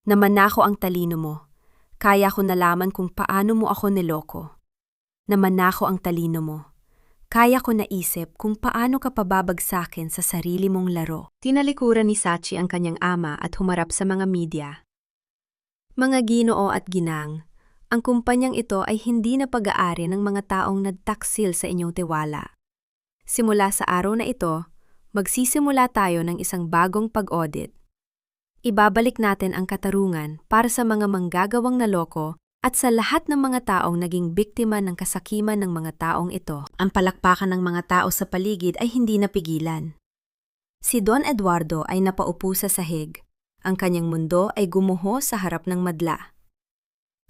"Namana ko ang talino mo. Kaya ko nalaman kung paano mo ako niloko. Namanako ang talino mo. Kaya ko naisip kung paano ka pababagsakin sa sarili mong laro. Tinalikuran ni Sachi ang kanyang ama at humarap sa mga media. Mga ginoo at ginang, ang kumpanyang ito ay hindi na pag-aari ng mga taong nagtaksil sa inyong tiwala. Simula sa araw na ito, magsisimula tayo ng isang bagong pag-audit. Ibabalik natin ang katarungan para sa mga manggagawang naloko at sa lahat ng mga taong naging biktima ng kasakiman ng mga taong ito. Ang palakpakan ng mga tao sa paligid ay hindi napigilan. Si Don Eduardo ay napaupo sa sahig. Ang kanyang mundo ay gumuho sa harap ng madla.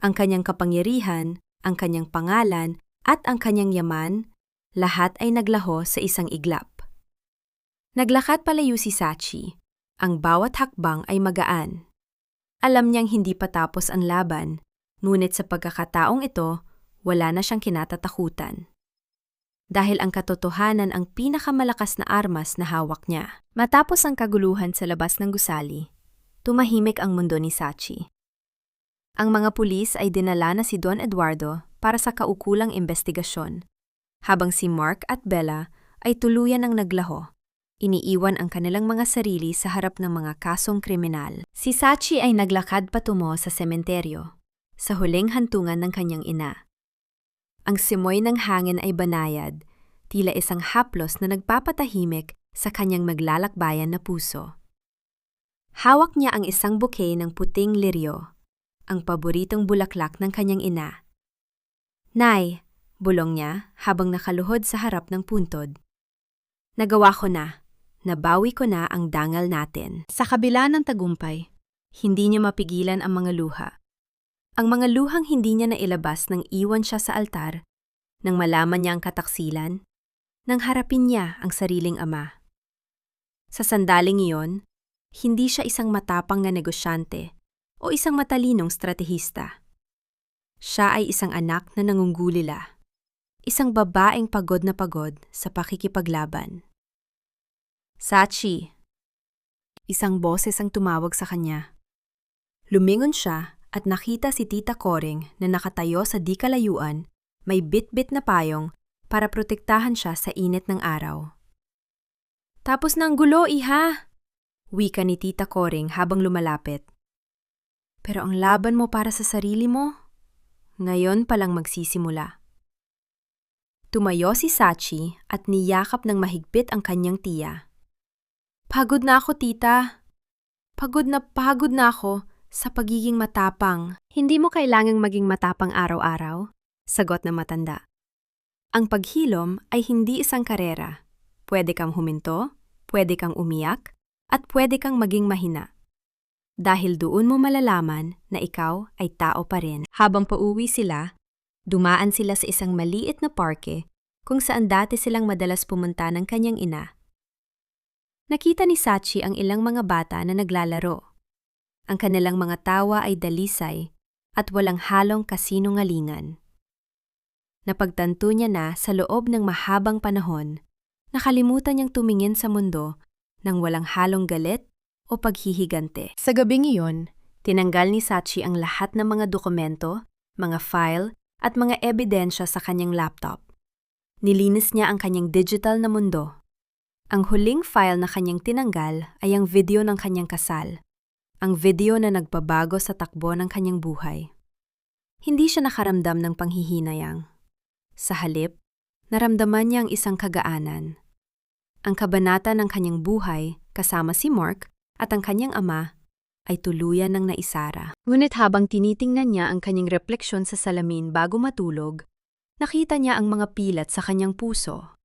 Ang kanyang kapangyarihan, ang kanyang pangalan, at ang kanyang yaman, lahat ay naglaho sa isang iglap. Naglakad palayo si Sachi. Ang bawat hakbang ay magaan. Alam niyang hindi pa tapos ang laban, ngunit sa pagkakataong ito, wala na siyang kinatatakutan. Dahil ang katotohanan ang pinakamalakas na armas na hawak niya. Matapos ang kaguluhan sa labas ng gusali, tumahimik ang mundo ni Sachi. Ang mga pulis ay dinala na si Don Eduardo para sa kaukulang investigasyon, habang si Mark at Bella ay tuluyan ang naglaho. Iniiwan ang kanilang mga sarili sa harap ng mga kasong kriminal. Si Sachi ay naglakad patungo sa sementeryo, sa huling hantungan ng kanyang ina. Ang simoy ng hangin ay banayad, tila isang haplos na nagpapatahimik sa kanyang maglalakbayan na puso. Hawak niya ang isang bouquet ng puting liryo, ang paboritong bulaklak ng kanyang ina. "Nay," bulong niya habang nakaluhod sa harap ng puntod. "Nagawa ko na. Nabawi ko na ang dangal natin." Sa kabila ng tagumpay, hindi niya mapigilan ang mga luha. Ang mga luhang hindi niya nailabas nang iwan siya sa altar, nang malaman niya ang kataksilan, nang harapin niya ang sariling ama. Sa sandaling iyon, hindi siya isang matapang na negosyante o isang matalinong stratehista. Siya ay isang anak na nangunggulila, isang babaeng pagod na pagod sa pakikipaglaban. "Sachi." Isang boses ang tumawag sa kanya. Lumingon siya at nakita si Tita Coring na nakatayo sa di kalayuan, may bit-bit na payong para protektahan siya sa init ng araw. "Tapos na ang gulo, iha!" wika ni Tita Coring habang lumalapit. "Pero ang laban mo para sa sarili mo, ngayon palang magsisimula." Tumayo si Sachi at niyakap ng mahigpit ang kanyang tiya. "Pagod na ako, tita. Pagod na ako sa pagiging matapang." "Hindi mo kailangang maging matapang araw-araw," sagot ng matanda. "Ang paghilom ay hindi isang karera. Pwede kang huminto, pwede kang umiyak, at pwede kang maging mahina. Dahil doon mo malalaman na ikaw ay tao pa rin." Habang pauwi sila, dumaan sila sa isang maliit na parke kung saan dati silang madalas pumunta ng kanyang ina. Nakita ni Sachi ang ilang mga bata na naglalaro. Ang kanilang mga tawa ay dalisay at walang halong kasinungalingan. Napagtanto niya na sa loob ng mahabang panahon, nakalimutan niyang tumingin sa mundo nang walang halong galit o paghihigante. Sa gabing iyon, tinanggal ni Sachi ang lahat ng mga dokumento, mga file at mga ebidensya sa kanyang laptop. Nilinis niya ang kanyang digital na mundo. Ang huling file na kanyang tinanggal ay ang video ng kanyang kasal, ang video na nagbabago sa takbo ng kanyang buhay. Hindi siya nakaramdam ng panghihinayang. Sa halip, naramdaman niya ang isang kagaanan. Ang kabanata ng kanyang buhay kasama si Mark at ang kanyang ama ay tuluyan ng naisara. Ngunit habang tinitingnan niya ang kanyang refleksyon sa salamin bago matulog, nakita niya ang mga pilat sa kanyang puso.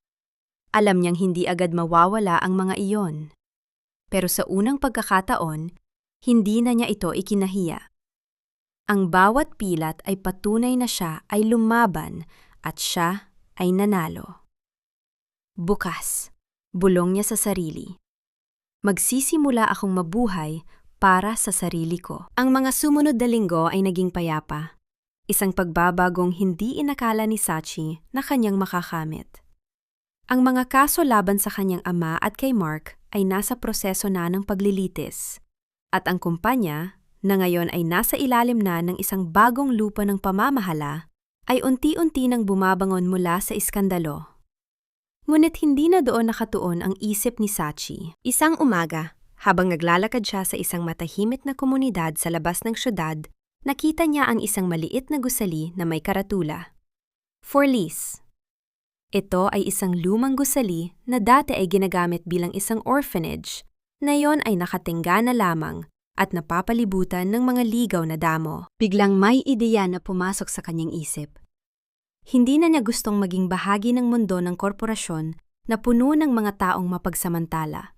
Alam niyang hindi agad mawawala ang mga iyon. Pero sa unang pagkakataon, hindi na niya ito ikinahiya. Ang bawat pilat ay patunay na siya ay lumaban at siya ay nanalo. Bukas, bulong niya sa sarili. Magsisimula akong mabuhay para sa sarili ko. Ang mga sumunod na linggo ay naging payapa. Isang pagbabagong hindi inakala ni Sachi na kanyang makakamit. Ang mga kaso laban sa kanyang ama at kay Mark ay nasa proseso na ng paglilitis, at ang kumpanya na ngayon ay nasa ilalim na ng isang bagong lupa ng pamamahala, ay unti-unti nang bumabangon mula sa iskandalo. Ngunit hindi na doon nakatuon ang isip ni Sachi. Isang umaga, habang naglalakad siya sa isang matahimik na komunidad sa labas ng syudad, nakita niya ang isang maliit na gusali na may karatula. For lease. Ito ay isang lumang gusali na dati ay ginagamit bilang isang orphanage, na yon ay nakatingga na lamang at napapalibutan ng mga ligaw na damo. Biglang may ideya na pumasok sa kanyang isip. Hindi na niya gustong maging bahagi ng mundo ng korporasyon na puno ng mga taong mapagsamantala.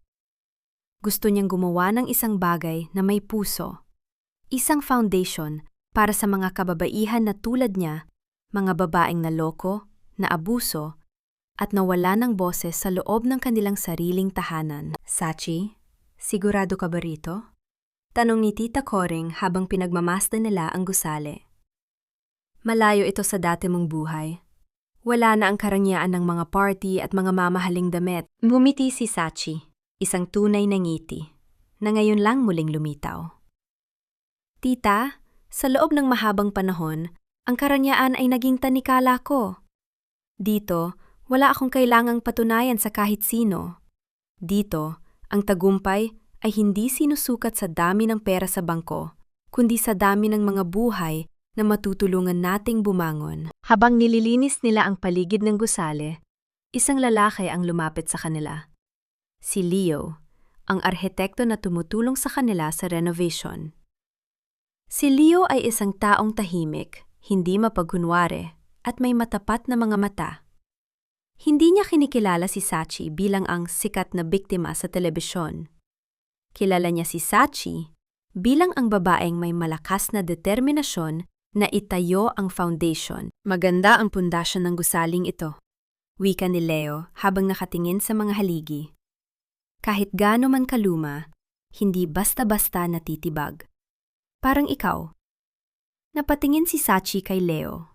Gusto niyang gumawa ng isang bagay na may puso. Isang foundation para sa mga kababaihan na tulad niya, mga babaeng naloko, naabuso, at nawala ng boses sa loob ng kanilang sariling tahanan. Sachi, sigurado ka ba rito? Tanong ni Tita Coring habang pinagmamasdan nila ang gusali. Malayo ito sa dati mong buhay. Wala na ang karangyaan ng mga party at mga mamahaling damit. Ngumiti si Sachi, isang tunay na ngiti, na ngayon lang muling lumitaw. Tita, sa loob ng mahabang panahon, ang karangyaan ay naging tanikala ko. Dito, wala akong kailangang patunayan sa kahit sino. Dito, ang tagumpay ay hindi sinusukat sa dami ng pera sa bangko, kundi sa dami ng mga buhay na matutulungan nating bumangon. Habang nililinis nila ang paligid ng gusali, isang lalaki ang lumapit sa kanila. Si Leo, ang arhitekto na tumutulong sa kanila sa renovation. Si Leo ay isang taong tahimik, hindi mapagkunwari, at may matapat na mga mata. Hindi niya kinikilala si Sachi bilang ang sikat na biktima sa telebisyon. Kilala niya si Sachi bilang ang babaeng may malakas na determinasyon na itayo ang foundation. Maganda ang pundasyon ng gusaling ito, wika ni Leo habang nakatingin sa mga haligi. Kahit gaano man kaluma, hindi basta-basta natitibag. Parang ikaw. Napatingin si Sachi kay Leo.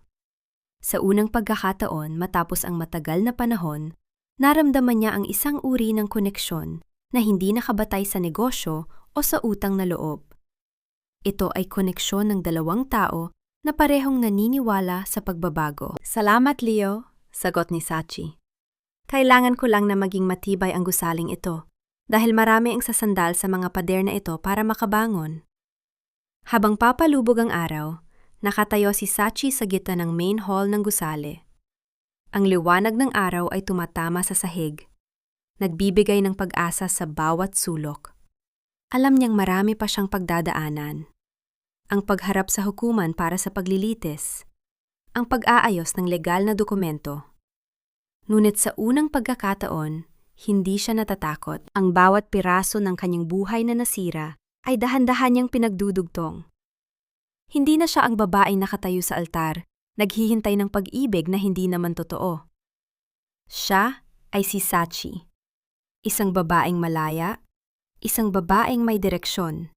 Sa unang pagkakataon matapos ang matagal na panahon, naramdaman niya ang isang uri ng koneksyon na hindi nakabatay sa negosyo o sa utang na loob. Ito ay koneksyon ng dalawang tao na parehong naniniwala sa pagbabago. Salamat, Leo, sagot ni Sachi. Kailangan ko lang na maging matibay ang gusaling ito dahil marami ang sasandal sa mga pader na ito para makabangon. Habang papalubog ang araw, nakatayo si Sachi sa gitna ng main hall ng gusali. Ang liwanag ng araw ay tumatama sa sahig, nagbibigay ng pag-asa sa bawat sulok. Alam niyang marami pa siyang pagdadaanan. Ang pagharap sa hukuman para sa paglilitis, ang pag-aayos ng legal na dokumento. Ngunit sa unang pagkakataon, hindi siya natatakot. Ang bawat piraso ng kanyang buhay na nasira ay dahan-dahan niyang pinagdudugtong. Hindi na siya ang babaeng nakatayo sa altar, naghihintay ng pag-ibig na hindi naman totoo. Siya ay si Sachi, isang babaeng malaya, isang babaeng may direksyon,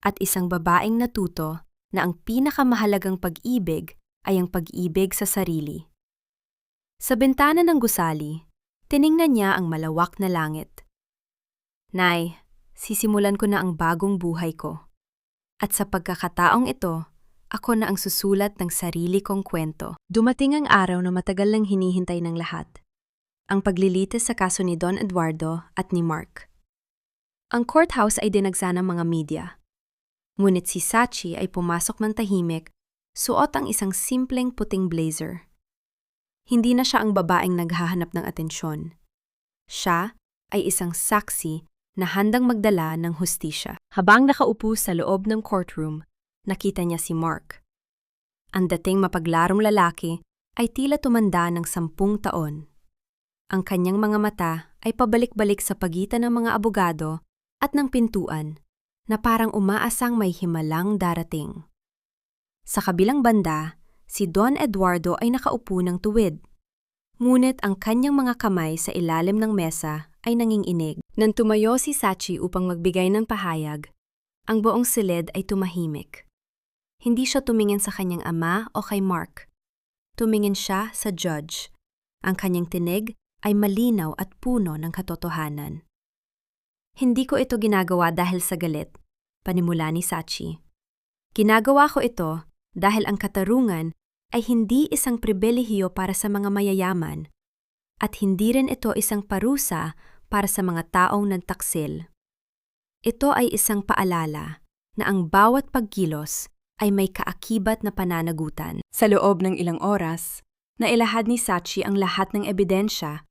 at isang babaeng natuto na ang pinakamahalagang pag-ibig ay ang pag-ibig sa sarili. Sa bintana ng gusali, tiningnan niya ang malawak na langit. Nay, sisimulan ko na ang bagong buhay ko. At sa pagkakataong ito, ako na ang susulat ng sarili kong kwento. Dumating ang araw na matagal lang hinihintay ng lahat. Ang paglilitis sa kaso ni Don Eduardo at ni Mark. Ang courthouse ay dinagsa ng mga media. Ngunit si Sachi ay pumasok ng tahimik, suot ang isang simpleng puting blazer. Hindi na siya ang babaeng naghahanap ng atensyon. Siya ay isang saksi na handang magdala ng hustisya. Habang nakaupo sa loob ng courtroom, nakita niya si Mark. Ang dating mapaglarong lalaki ay tila tumanda ng 10 taon. Ang kanyang mga mata ay pabalik-balik sa pagitan ng mga abogado at ng pintuan, na parang umaasang may himalang darating. Sa kabilang banda, si Don Eduardo ay nakaupo ng tuwid. Ngunit ang kanyang mga kamay sa ilalim ng mesa ay nanginginig. Nang tumayo si Sachi upang magbigay ng pahayag, ang buong silid ay tumahimik. Hindi siya tumingin sa kanyang ama o kay Mark. Tumingin siya sa judge. Ang kanyang tinig ay malinaw at puno ng katotohanan. Hindi ko ito ginagawa dahil sa galit, panimula ni Sachi. Ginagawa ko ito dahil ang katarungan ay hindi isang pribilehiyo para sa mga mayayaman at hindi rin ito isang parusa para sa mga taong nagtaksil. Ito ay isang paalala na ang bawat pagkilos ay may kaakibat na pananagutan. Sa loob ng ilang oras, nailahad ni Sachi ang lahat ng ebidensya,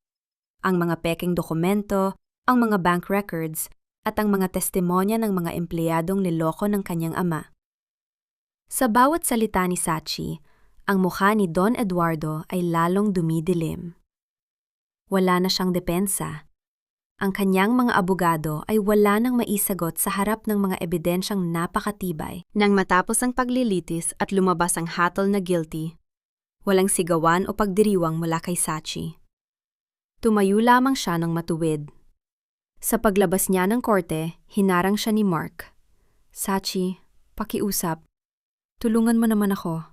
ang mga pekeng dokumento, ang mga bank records, at ang mga testimonya ng mga empleyadong niloko ng kanyang ama. Sa bawat salita ni Sachi, ang mukha ni Don Eduardo ay lalong dumidilim. Wala na siyang depensa. Ang kanyang mga abogado ay wala nang maisagot sa harap ng mga ebidensyang napakatibay. Nang matapos ang paglilitis at lumabas ang hatol na guilty, walang sigawan o pagdiriwang mula kay Sachi. Tumayo lamang siya ng matuwid. Sa paglabas niya ng korte, hinarang siya ni Mark. Sachi, pakiusap. Tulungan mo naman ako.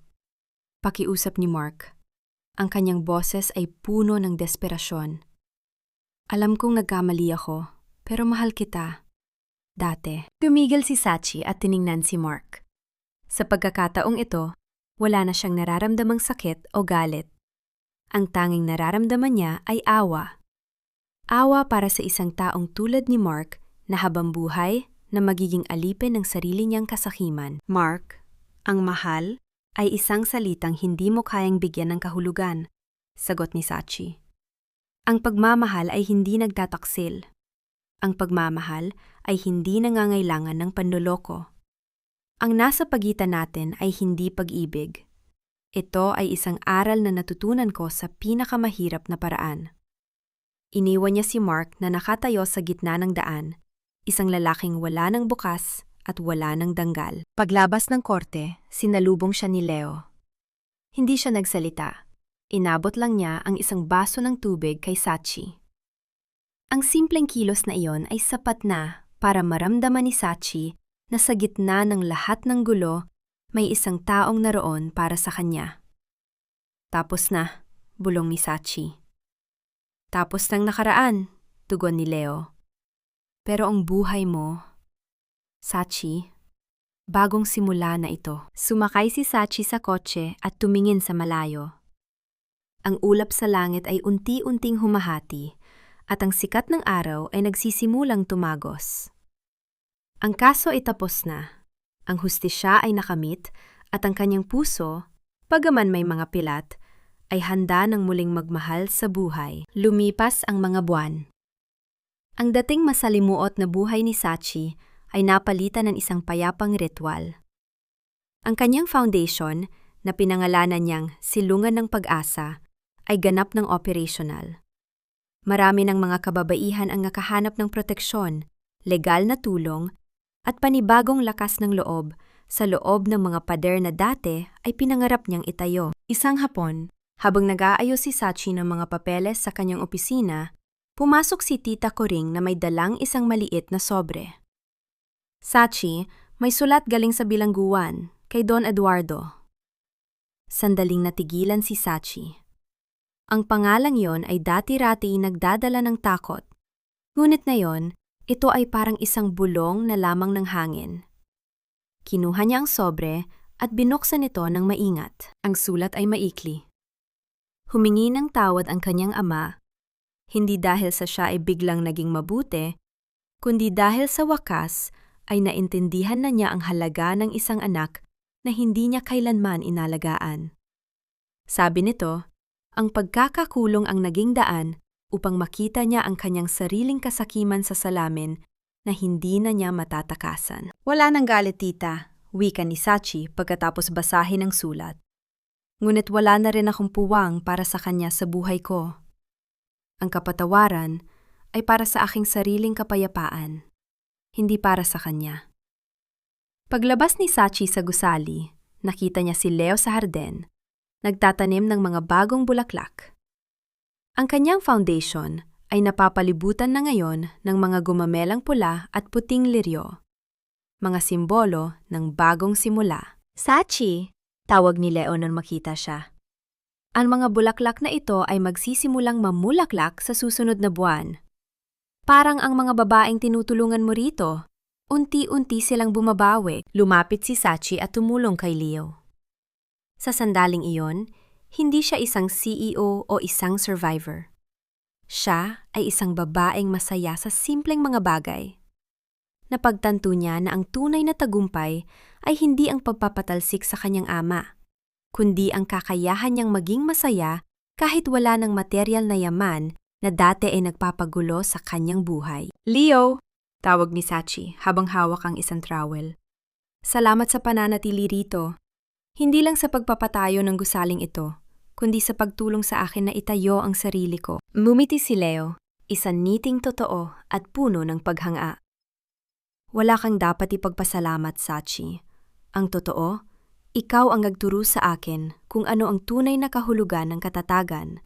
Pakiusap ni Mark. Ang kanyang boses ay puno ng desperasyon. Alam kong nagkamali ako, pero mahal kita. Dati. Tumigil si Sachi at tiningnan si Mark. Sa pagkakataong ito, wala na siyang nararamdamang sakit o galit. Ang tanging nararamdaman niya ay awa. Awa para sa isang taong tulad ni Mark na habang buhay na magiging alipin ng sarili niyang kasakiman. Mark, ang mahal ay isang salitang hindi mo kayang bigyan ng kahulugan, sagot ni Sachi. Ang pagmamahal ay hindi nagtataksil. Ang pagmamahal ay hindi nangangailangan ng panloloko. Ang nasa pagitan natin ay hindi pag-ibig. Ito ay isang aral na natutunan ko sa pinakamahirap na paraan. Iniwan niya si Mark na nakatayo sa gitna ng daan, isang lalaking wala ng bukas at wala ng danggal. Paglabas ng korte, sinalubong siya ni Leo. Hindi siya nagsalita. Inabot lang niya ang isang baso ng tubig kay Sachi. Ang simpleng kilos na iyon ay sapat na para maramdaman ni Sachi na sa gitna ng lahat ng gulo, may isang taong naroon para sa kanya. Tapos na, bulong ni Sachi. Tapos ng nakaraan, tugon ni Leo. Pero ang buhay mo, Sachi, bagong simula na ito. Sumakay si Sachi sa kotse at tumingin sa malayo. Ang ulap sa langit ay unti-unting humahati at ang sikat ng araw ay nagsisimulang tumagos. Ang kaso ay tapos na. Ang hustisya ay nakamit at ang kanyang puso, bagaman may mga pilat, ay handa ng muling magmahal sa buhay. Lumipas ang mga buwan. Ang dating masalimuot na buhay ni Sachi ay napalitan ng isang payapang ritual. Ang kanyang foundation, na pinangalanan niyang Silungan ng Pag-asa, ay ganap ng operational. Marami ng mga kababaihan ang nakahanap ng proteksyon, legal na tulong, at panibagong lakas ng loob sa loob ng mga pader na dati ay pinangarap niyang itayo. Isang hapon, habang nag-aayos si Sachi ng mga papeles sa kanyang opisina, pumasok si Tita Coring na may dalang isang maliit na sobre. Sachi, may sulat galing sa bilangguan, kay Don Eduardo. Sandaling natigilan si Sachi. Ang pangalang yon ay dati-rati nagdadala ng takot. Ngunit ngayon, ito ay parang isang bulong na lamang ng hangin. Kinuha niya ang sobre at binuksan ito ng maingat. Ang sulat ay maikli. Humingi ng tawad ang kanyang ama, hindi dahil sa siya ay biglang naging mabuti, kundi dahil sa wakas ay naintindihan na niya ang halaga ng isang anak na hindi niya kailanman inalagaan. Sabi nito, ang pagkakakulong ang naging daan upang makita niya ang kanyang sariling kasakiman sa salamin na hindi na niya matatakasan. Wala nang galit, tita, wika ni Sachi pagkatapos basahin ang sulat. Ngunit wala na rin akong puwang para sa kanya sa buhay ko. Ang kapatawaran ay para sa aking sariling kapayapaan, hindi para sa kanya. Paglabas ni Sachi sa gusali, nakita niya si Leo sa harden, nagtatanim ng mga bagong bulaklak. Ang kanyang foundation ay napapalibutan na ngayon ng mga gumamelang pula at puting liryo, mga simbolo ng bagong simula. Sachi, tawag ni Leo nang makita siya. Ang mga bulaklak na ito ay magsisimulang mamulaklak sa susunod na buwan. Parang ang mga babaeng tinutulungan mo rito, Unti-unti silang bumabawi. Lumapit si Sachi at tumulong kay Leo. Sa sandaling iyon, hindi siya isang CEO o isang survivor. Siya ay isang babaeng masaya sa simpleng mga bagay. Napagtanto niya na ang tunay na tagumpay ay hindi ang pagpapatalsik sa kanyang ama, kundi ang kakayahan niyang maging masaya kahit wala ng materyal na yaman na dati ay nagpapagulo sa kanyang buhay. Leo! Tawag ni Sachi habang hawak ang isang trowel. Salamat sa pananatili rito. Hindi lang sa pagpapatayo ng gusaling ito, kundi sa pagtulong sa akin na itayo ang sarili ko. Mumiti si Leo, isang niting totoo at puno ng paghanga. Wala kang dapat ipagpasalamat, Sachi. Ang totoo, ikaw ang nagturo sa akin kung ano ang tunay na kahulugan ng katatagan.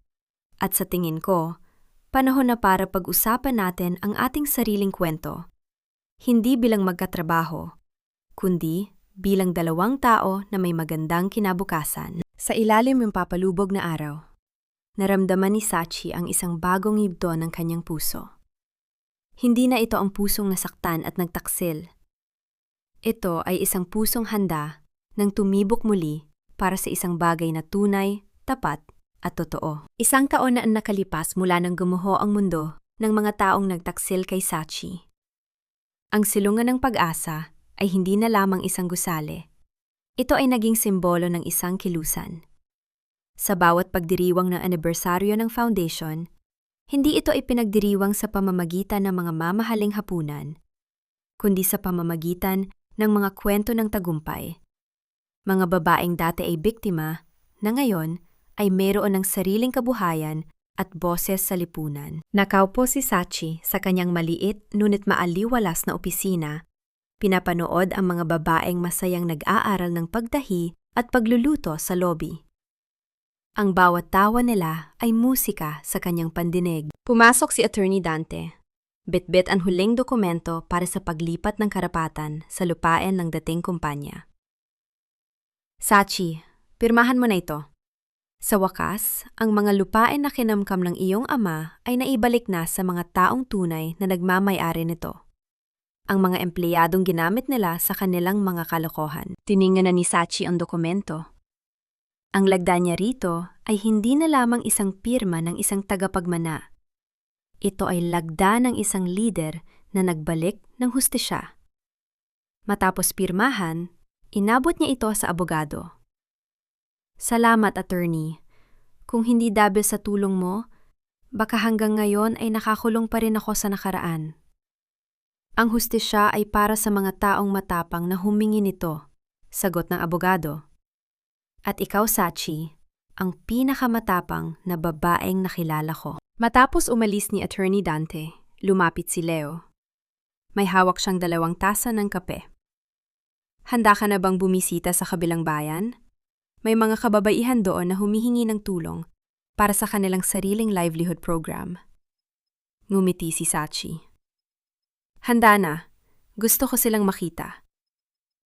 At sa tingin ko, panahon na para pag-usapan natin ang ating sariling kwento. Hindi bilang magkatrabaho, kundi bilang dalawang tao na may magandang kinabukasan. Sa ilalim ng papalubog na araw, naramdaman ni Sachi ang isang bagong yugto ng kanyang puso. Hindi na ito ang pusong nasaktan at nagtaksil. Ito ay isang pusong handa nang tumibok muli para sa isang bagay na tunay, tapat, at totoo. Isang taon na ang nakalipas mula nang gumuho ang mundo ng mga taong nagtaksil kay Sachi. Ang silungan ng pag-asa ay hindi na lamang isang gusali. Ito ay naging simbolo ng isang kilusan. Sa bawat pagdiriwang ng anibersaryo ng foundation, hindi ito ay pinagdiriwang sa pamamagitan ng mga mamahaling hapunan, kundi sa pamamagitan ng mga kwento ng tagumpay. Mga babaeng dati ay biktima na ngayon ay mayroon ng sariling kabuhayan at boses sa lipunan. Nakaupo si Sachi sa kanyang maliit ngunit maaliwalas na opisina. Pinapanood ang mga babaeng masayang nag-aaral ng pagdahi at pagluluto sa lobby. Ang bawat tawa nila ay musika sa kanyang pandinig. Pumasok si Attorney Dante. Bitbit ang huling dokumento para sa paglipat ng karapatan sa lupain ng dating kumpanya. Sachi, pirmahan mo na ito. Sa wakas, ang mga lupain na kinamkam ng iyong ama ay naibalik na sa mga taong tunay na nagmamay-ari nito. Ang mga empleyadong ginamit nila sa kanilang mga kalokohan. Tiningnan na ni Sachi ang dokumento. Ang lagda niya rito ay hindi na lamang isang pirma ng isang tagapagmana. Ito ay lagda ng isang lider na nagbalik ng hustisya. Matapos pirmahan, inabot niya ito sa abogado. Salamat, attorney. Kung hindi dahil sa tulong mo, baka hanggang ngayon ay nakakulong pa rin ako sa nakaraan. Ang hustisya ay para sa mga taong matapang na humingi nito, sagot ng abogado. At ikaw, Sachi, ang pinakamatapang na babaeng nakilala ko. Matapos umalis ni Attorney Dante, lumapit si Leo. May hawak siyang 2 tasa ng kape. Handa ka na bang bumisita sa kabilang bayan? May mga kababaihan doon na humihingi ng tulong para sa kanilang sariling livelihood program. Ngumiti si Sachi. Handa na. Gusto ko silang makita.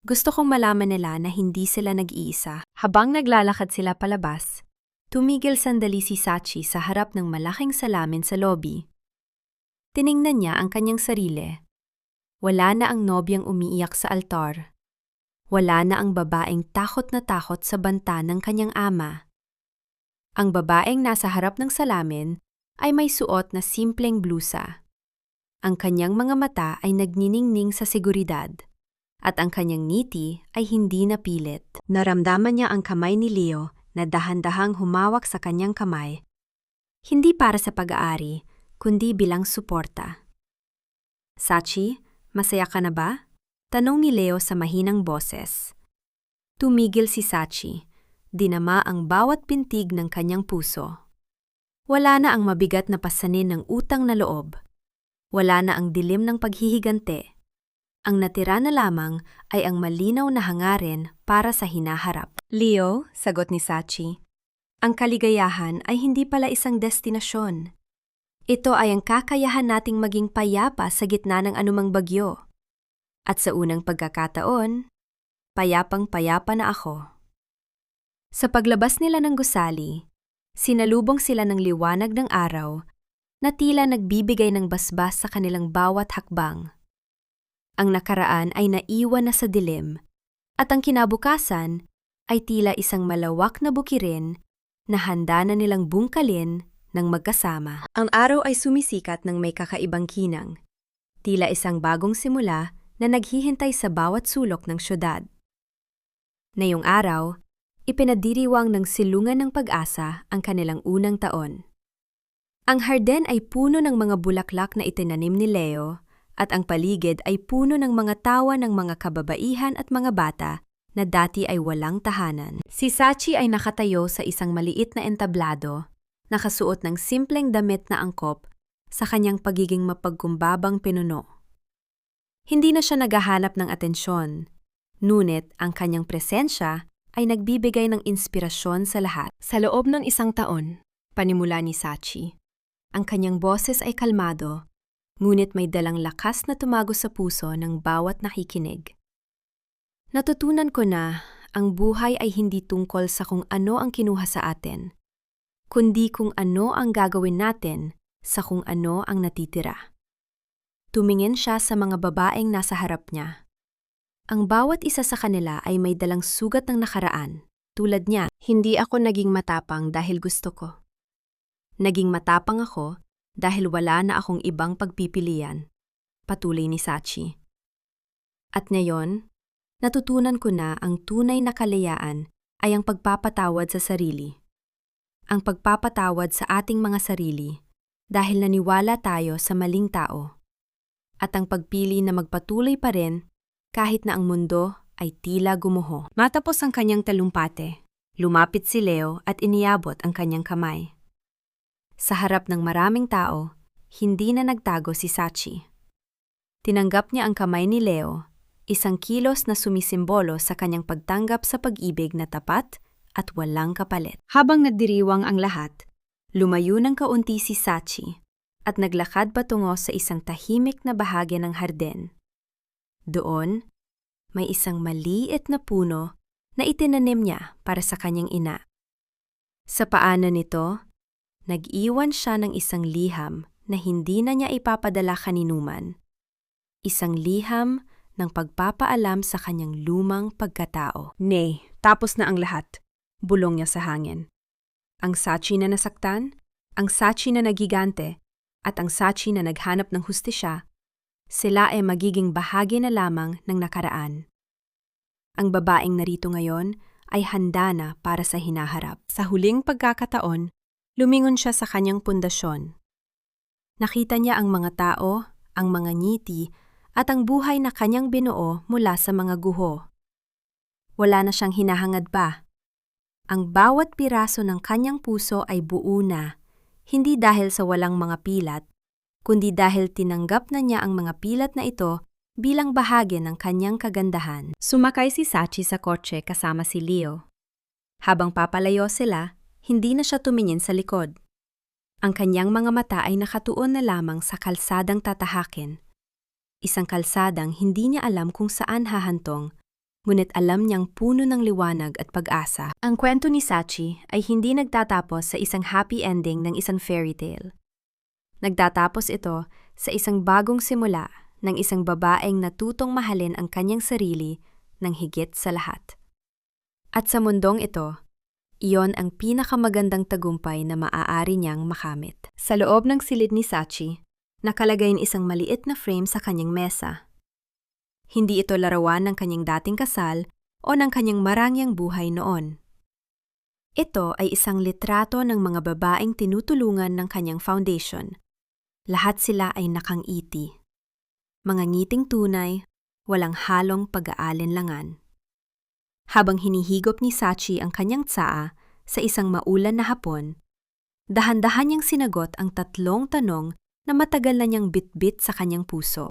Gusto kong malaman nila na hindi sila nag-iisa. Habang naglalakad sila palabas, tumigil sandali si Sachi sa harap ng malaking salamin sa lobby. Tiningnan niya ang kanyang sarili. Wala na ang nobyang umiiyak sa altar. Wala na ang babaeng takot na takot sa banta ng kanyang ama. Ang babaeng nasa harap ng salamin ay may suot na simpleng blusa. Ang kanyang mga mata ay nagniningning sa seguridad, at ang kanyang ngiti ay hindi napilit. Naramdaman niya ang kamay ni Leo na dahan-dahang humawak sa kanyang kamay, hindi para sa pag-aari, kundi bilang suporta. Sachi, masaya ka na ba? Tanong ni Leo sa mahinang boses. Tumigil si Sachi, dinama ang bawat pintig ng kanyang puso. Wala na ang mabigat na pasanin ng utang na loob. Wala na ang dilim ng paghihigante. Ang natira na lamang ay ang malinaw na hangarin para sa hinaharap. Leo, sagot ni Sachi, ang kaligayahan ay hindi pala isang destinasyon. Ito ay ang kakayahan nating maging payapa sa gitna ng anumang bagyo. At sa unang pagkakataon, payapang-payapa na ako. Sa paglabas nila ng gusali, sinalubong sila ng liwanag ng araw na tila nagbibigay ng basbas sa kanilang bawat hakbang. Ang nakaraan ay naiwan na sa dilim, at ang kinabukasan ay tila isang malawak na bukirin na handa na nilang bungkalin ng magkasama. Ang araw ay sumisikat ng may kakaibang kinang, tila isang bagong simula na naghihintay sa bawat sulok ng syudad. Ngayong araw, ipinadiriwang ng silungan ng pag-asa ang kanilang unang taon. Ang harden ay puno ng mga bulaklak na itinanim ni Leo, at ang paligid ay puno ng mga tawa ng mga kababaihan at mga bata na dati ay walang tahanan. Si Sachi ay nakatayo sa isang maliit na entablado, nakasuot ng simpleng damit na angkop sa kanyang pagiging mapagkumbabang pinuno. Hindi na siya naghahanap ng atensyon, ngunit ang kanyang presensya ay nagbibigay ng inspirasyon sa lahat. Sa loob ng isang taon, panimula ni Sachi, ang kanyang boses ay kalmado, ngunit may dalang lakas na tumagos sa puso ng bawat nakikinig. Natutunan ko na ang buhay ay hindi tungkol sa kung ano ang kinuha sa atin, kundi kung ano ang gagawin natin sa kung ano ang natitira. Tumingin siya sa mga babaeng nasa harap niya. Ang bawat isa sa kanila ay may dalang sugat ng nakaraan, tulad niya. Hindi ako naging matapang dahil gusto ko. Naging matapang ako dahil wala na akong ibang pagpipilian, patuloy ni Sachi. At ngayon, natutunan ko na ang tunay na kalayaan ay ang pagpapatawad sa sarili. Ang pagpapatawad sa ating mga sarili dahil naniwala tayo sa maling tao. At ang pagpili na magpatuloy pa rin kahit na ang mundo ay tila gumuho. Matapos ang kanyang talumpate, lumapit si Leo at iniabot ang kanyang kamay. Sa harap ng maraming tao, hindi na nagtago si Sachi. Tinanggap niya ang kamay ni Leo, isang kilos na sumisimbolo sa kanyang pagtanggap sa pag-ibig na tapat at walang kapalit. Habang nagdiriwang ang lahat, lumayo ng kaunti si Sachi at naglakad patungo sa isang tahimik na bahagi ng harden. Doon, may isang maliit na puno na itinanim niya para sa kanyang ina. Sa paanan nito, nag-iwan siya ng isang liham na hindi na niya ipapadala kaninuman. Isang liham ng pagpapaalam sa kanyang lumang pagkatao. Nay, tapos na ang lahat, bulong niya sa hangin. Ang Sachi na nasaktan, ang Sachi na nagigante, at ang Sachi na naghanap ng hustisya, sila ay magiging bahagi na lamang ng nakaraan. Ang babaeng narito ngayon ay handa na para sa hinaharap. Sa huling pagkakataon, lumingon siya sa kanyang pundasyon. Nakita niya ang mga tao, ang mga ngiti, at ang buhay na kanyang binuo mula sa mga guho. Wala na siyang hinahangad pa. Ang bawat piraso ng kanyang puso ay buo na, hindi dahil sa walang mga pilat, kundi dahil tinanggap na niya ang mga pilat na ito bilang bahagi ng kanyang kagandahan. Sumakay si Sachi sa kotse kasama si Leo. Habang papalayo sila, hindi na siya tumingin sa likod. Ang kanyang mga mata ay nakatuon na lamang sa kalsadang tatahakin. Isang kalsadang hindi niya alam kung saan hahantong, ngunit alam niyang puno ng liwanag at pag-asa. Ang kwento ni Sachi ay hindi nagtatapos sa isang happy ending ng isang fairy tale. Nagtatapos ito sa isang bagong simula ng isang babaeng natutong mahalin ang kanyang sarili ng higit sa lahat. At sa mundong ito, iyon ang pinakamagandang tagumpay na maaari niyang makamit. Sa loob ng silid ni Sachi, nakalagay isang maliit na frame sa kanyang mesa. Hindi ito larawan ng kanyang dating kasal o ng kanyang marangyang buhay noon. Ito ay isang litrato ng mga babaeng tinutulungan ng kanyang foundation. Lahat sila ay nakangiti. Mga ngiting tunay, walang halong pag-aalinlangan. Habang hinihigop ni Sachi ang kanyang tsaa sa isang maulan na hapon, dahan-dahan niyang sinagot ang 3 tanong na matagal na niyang bitbit sa kanyang puso.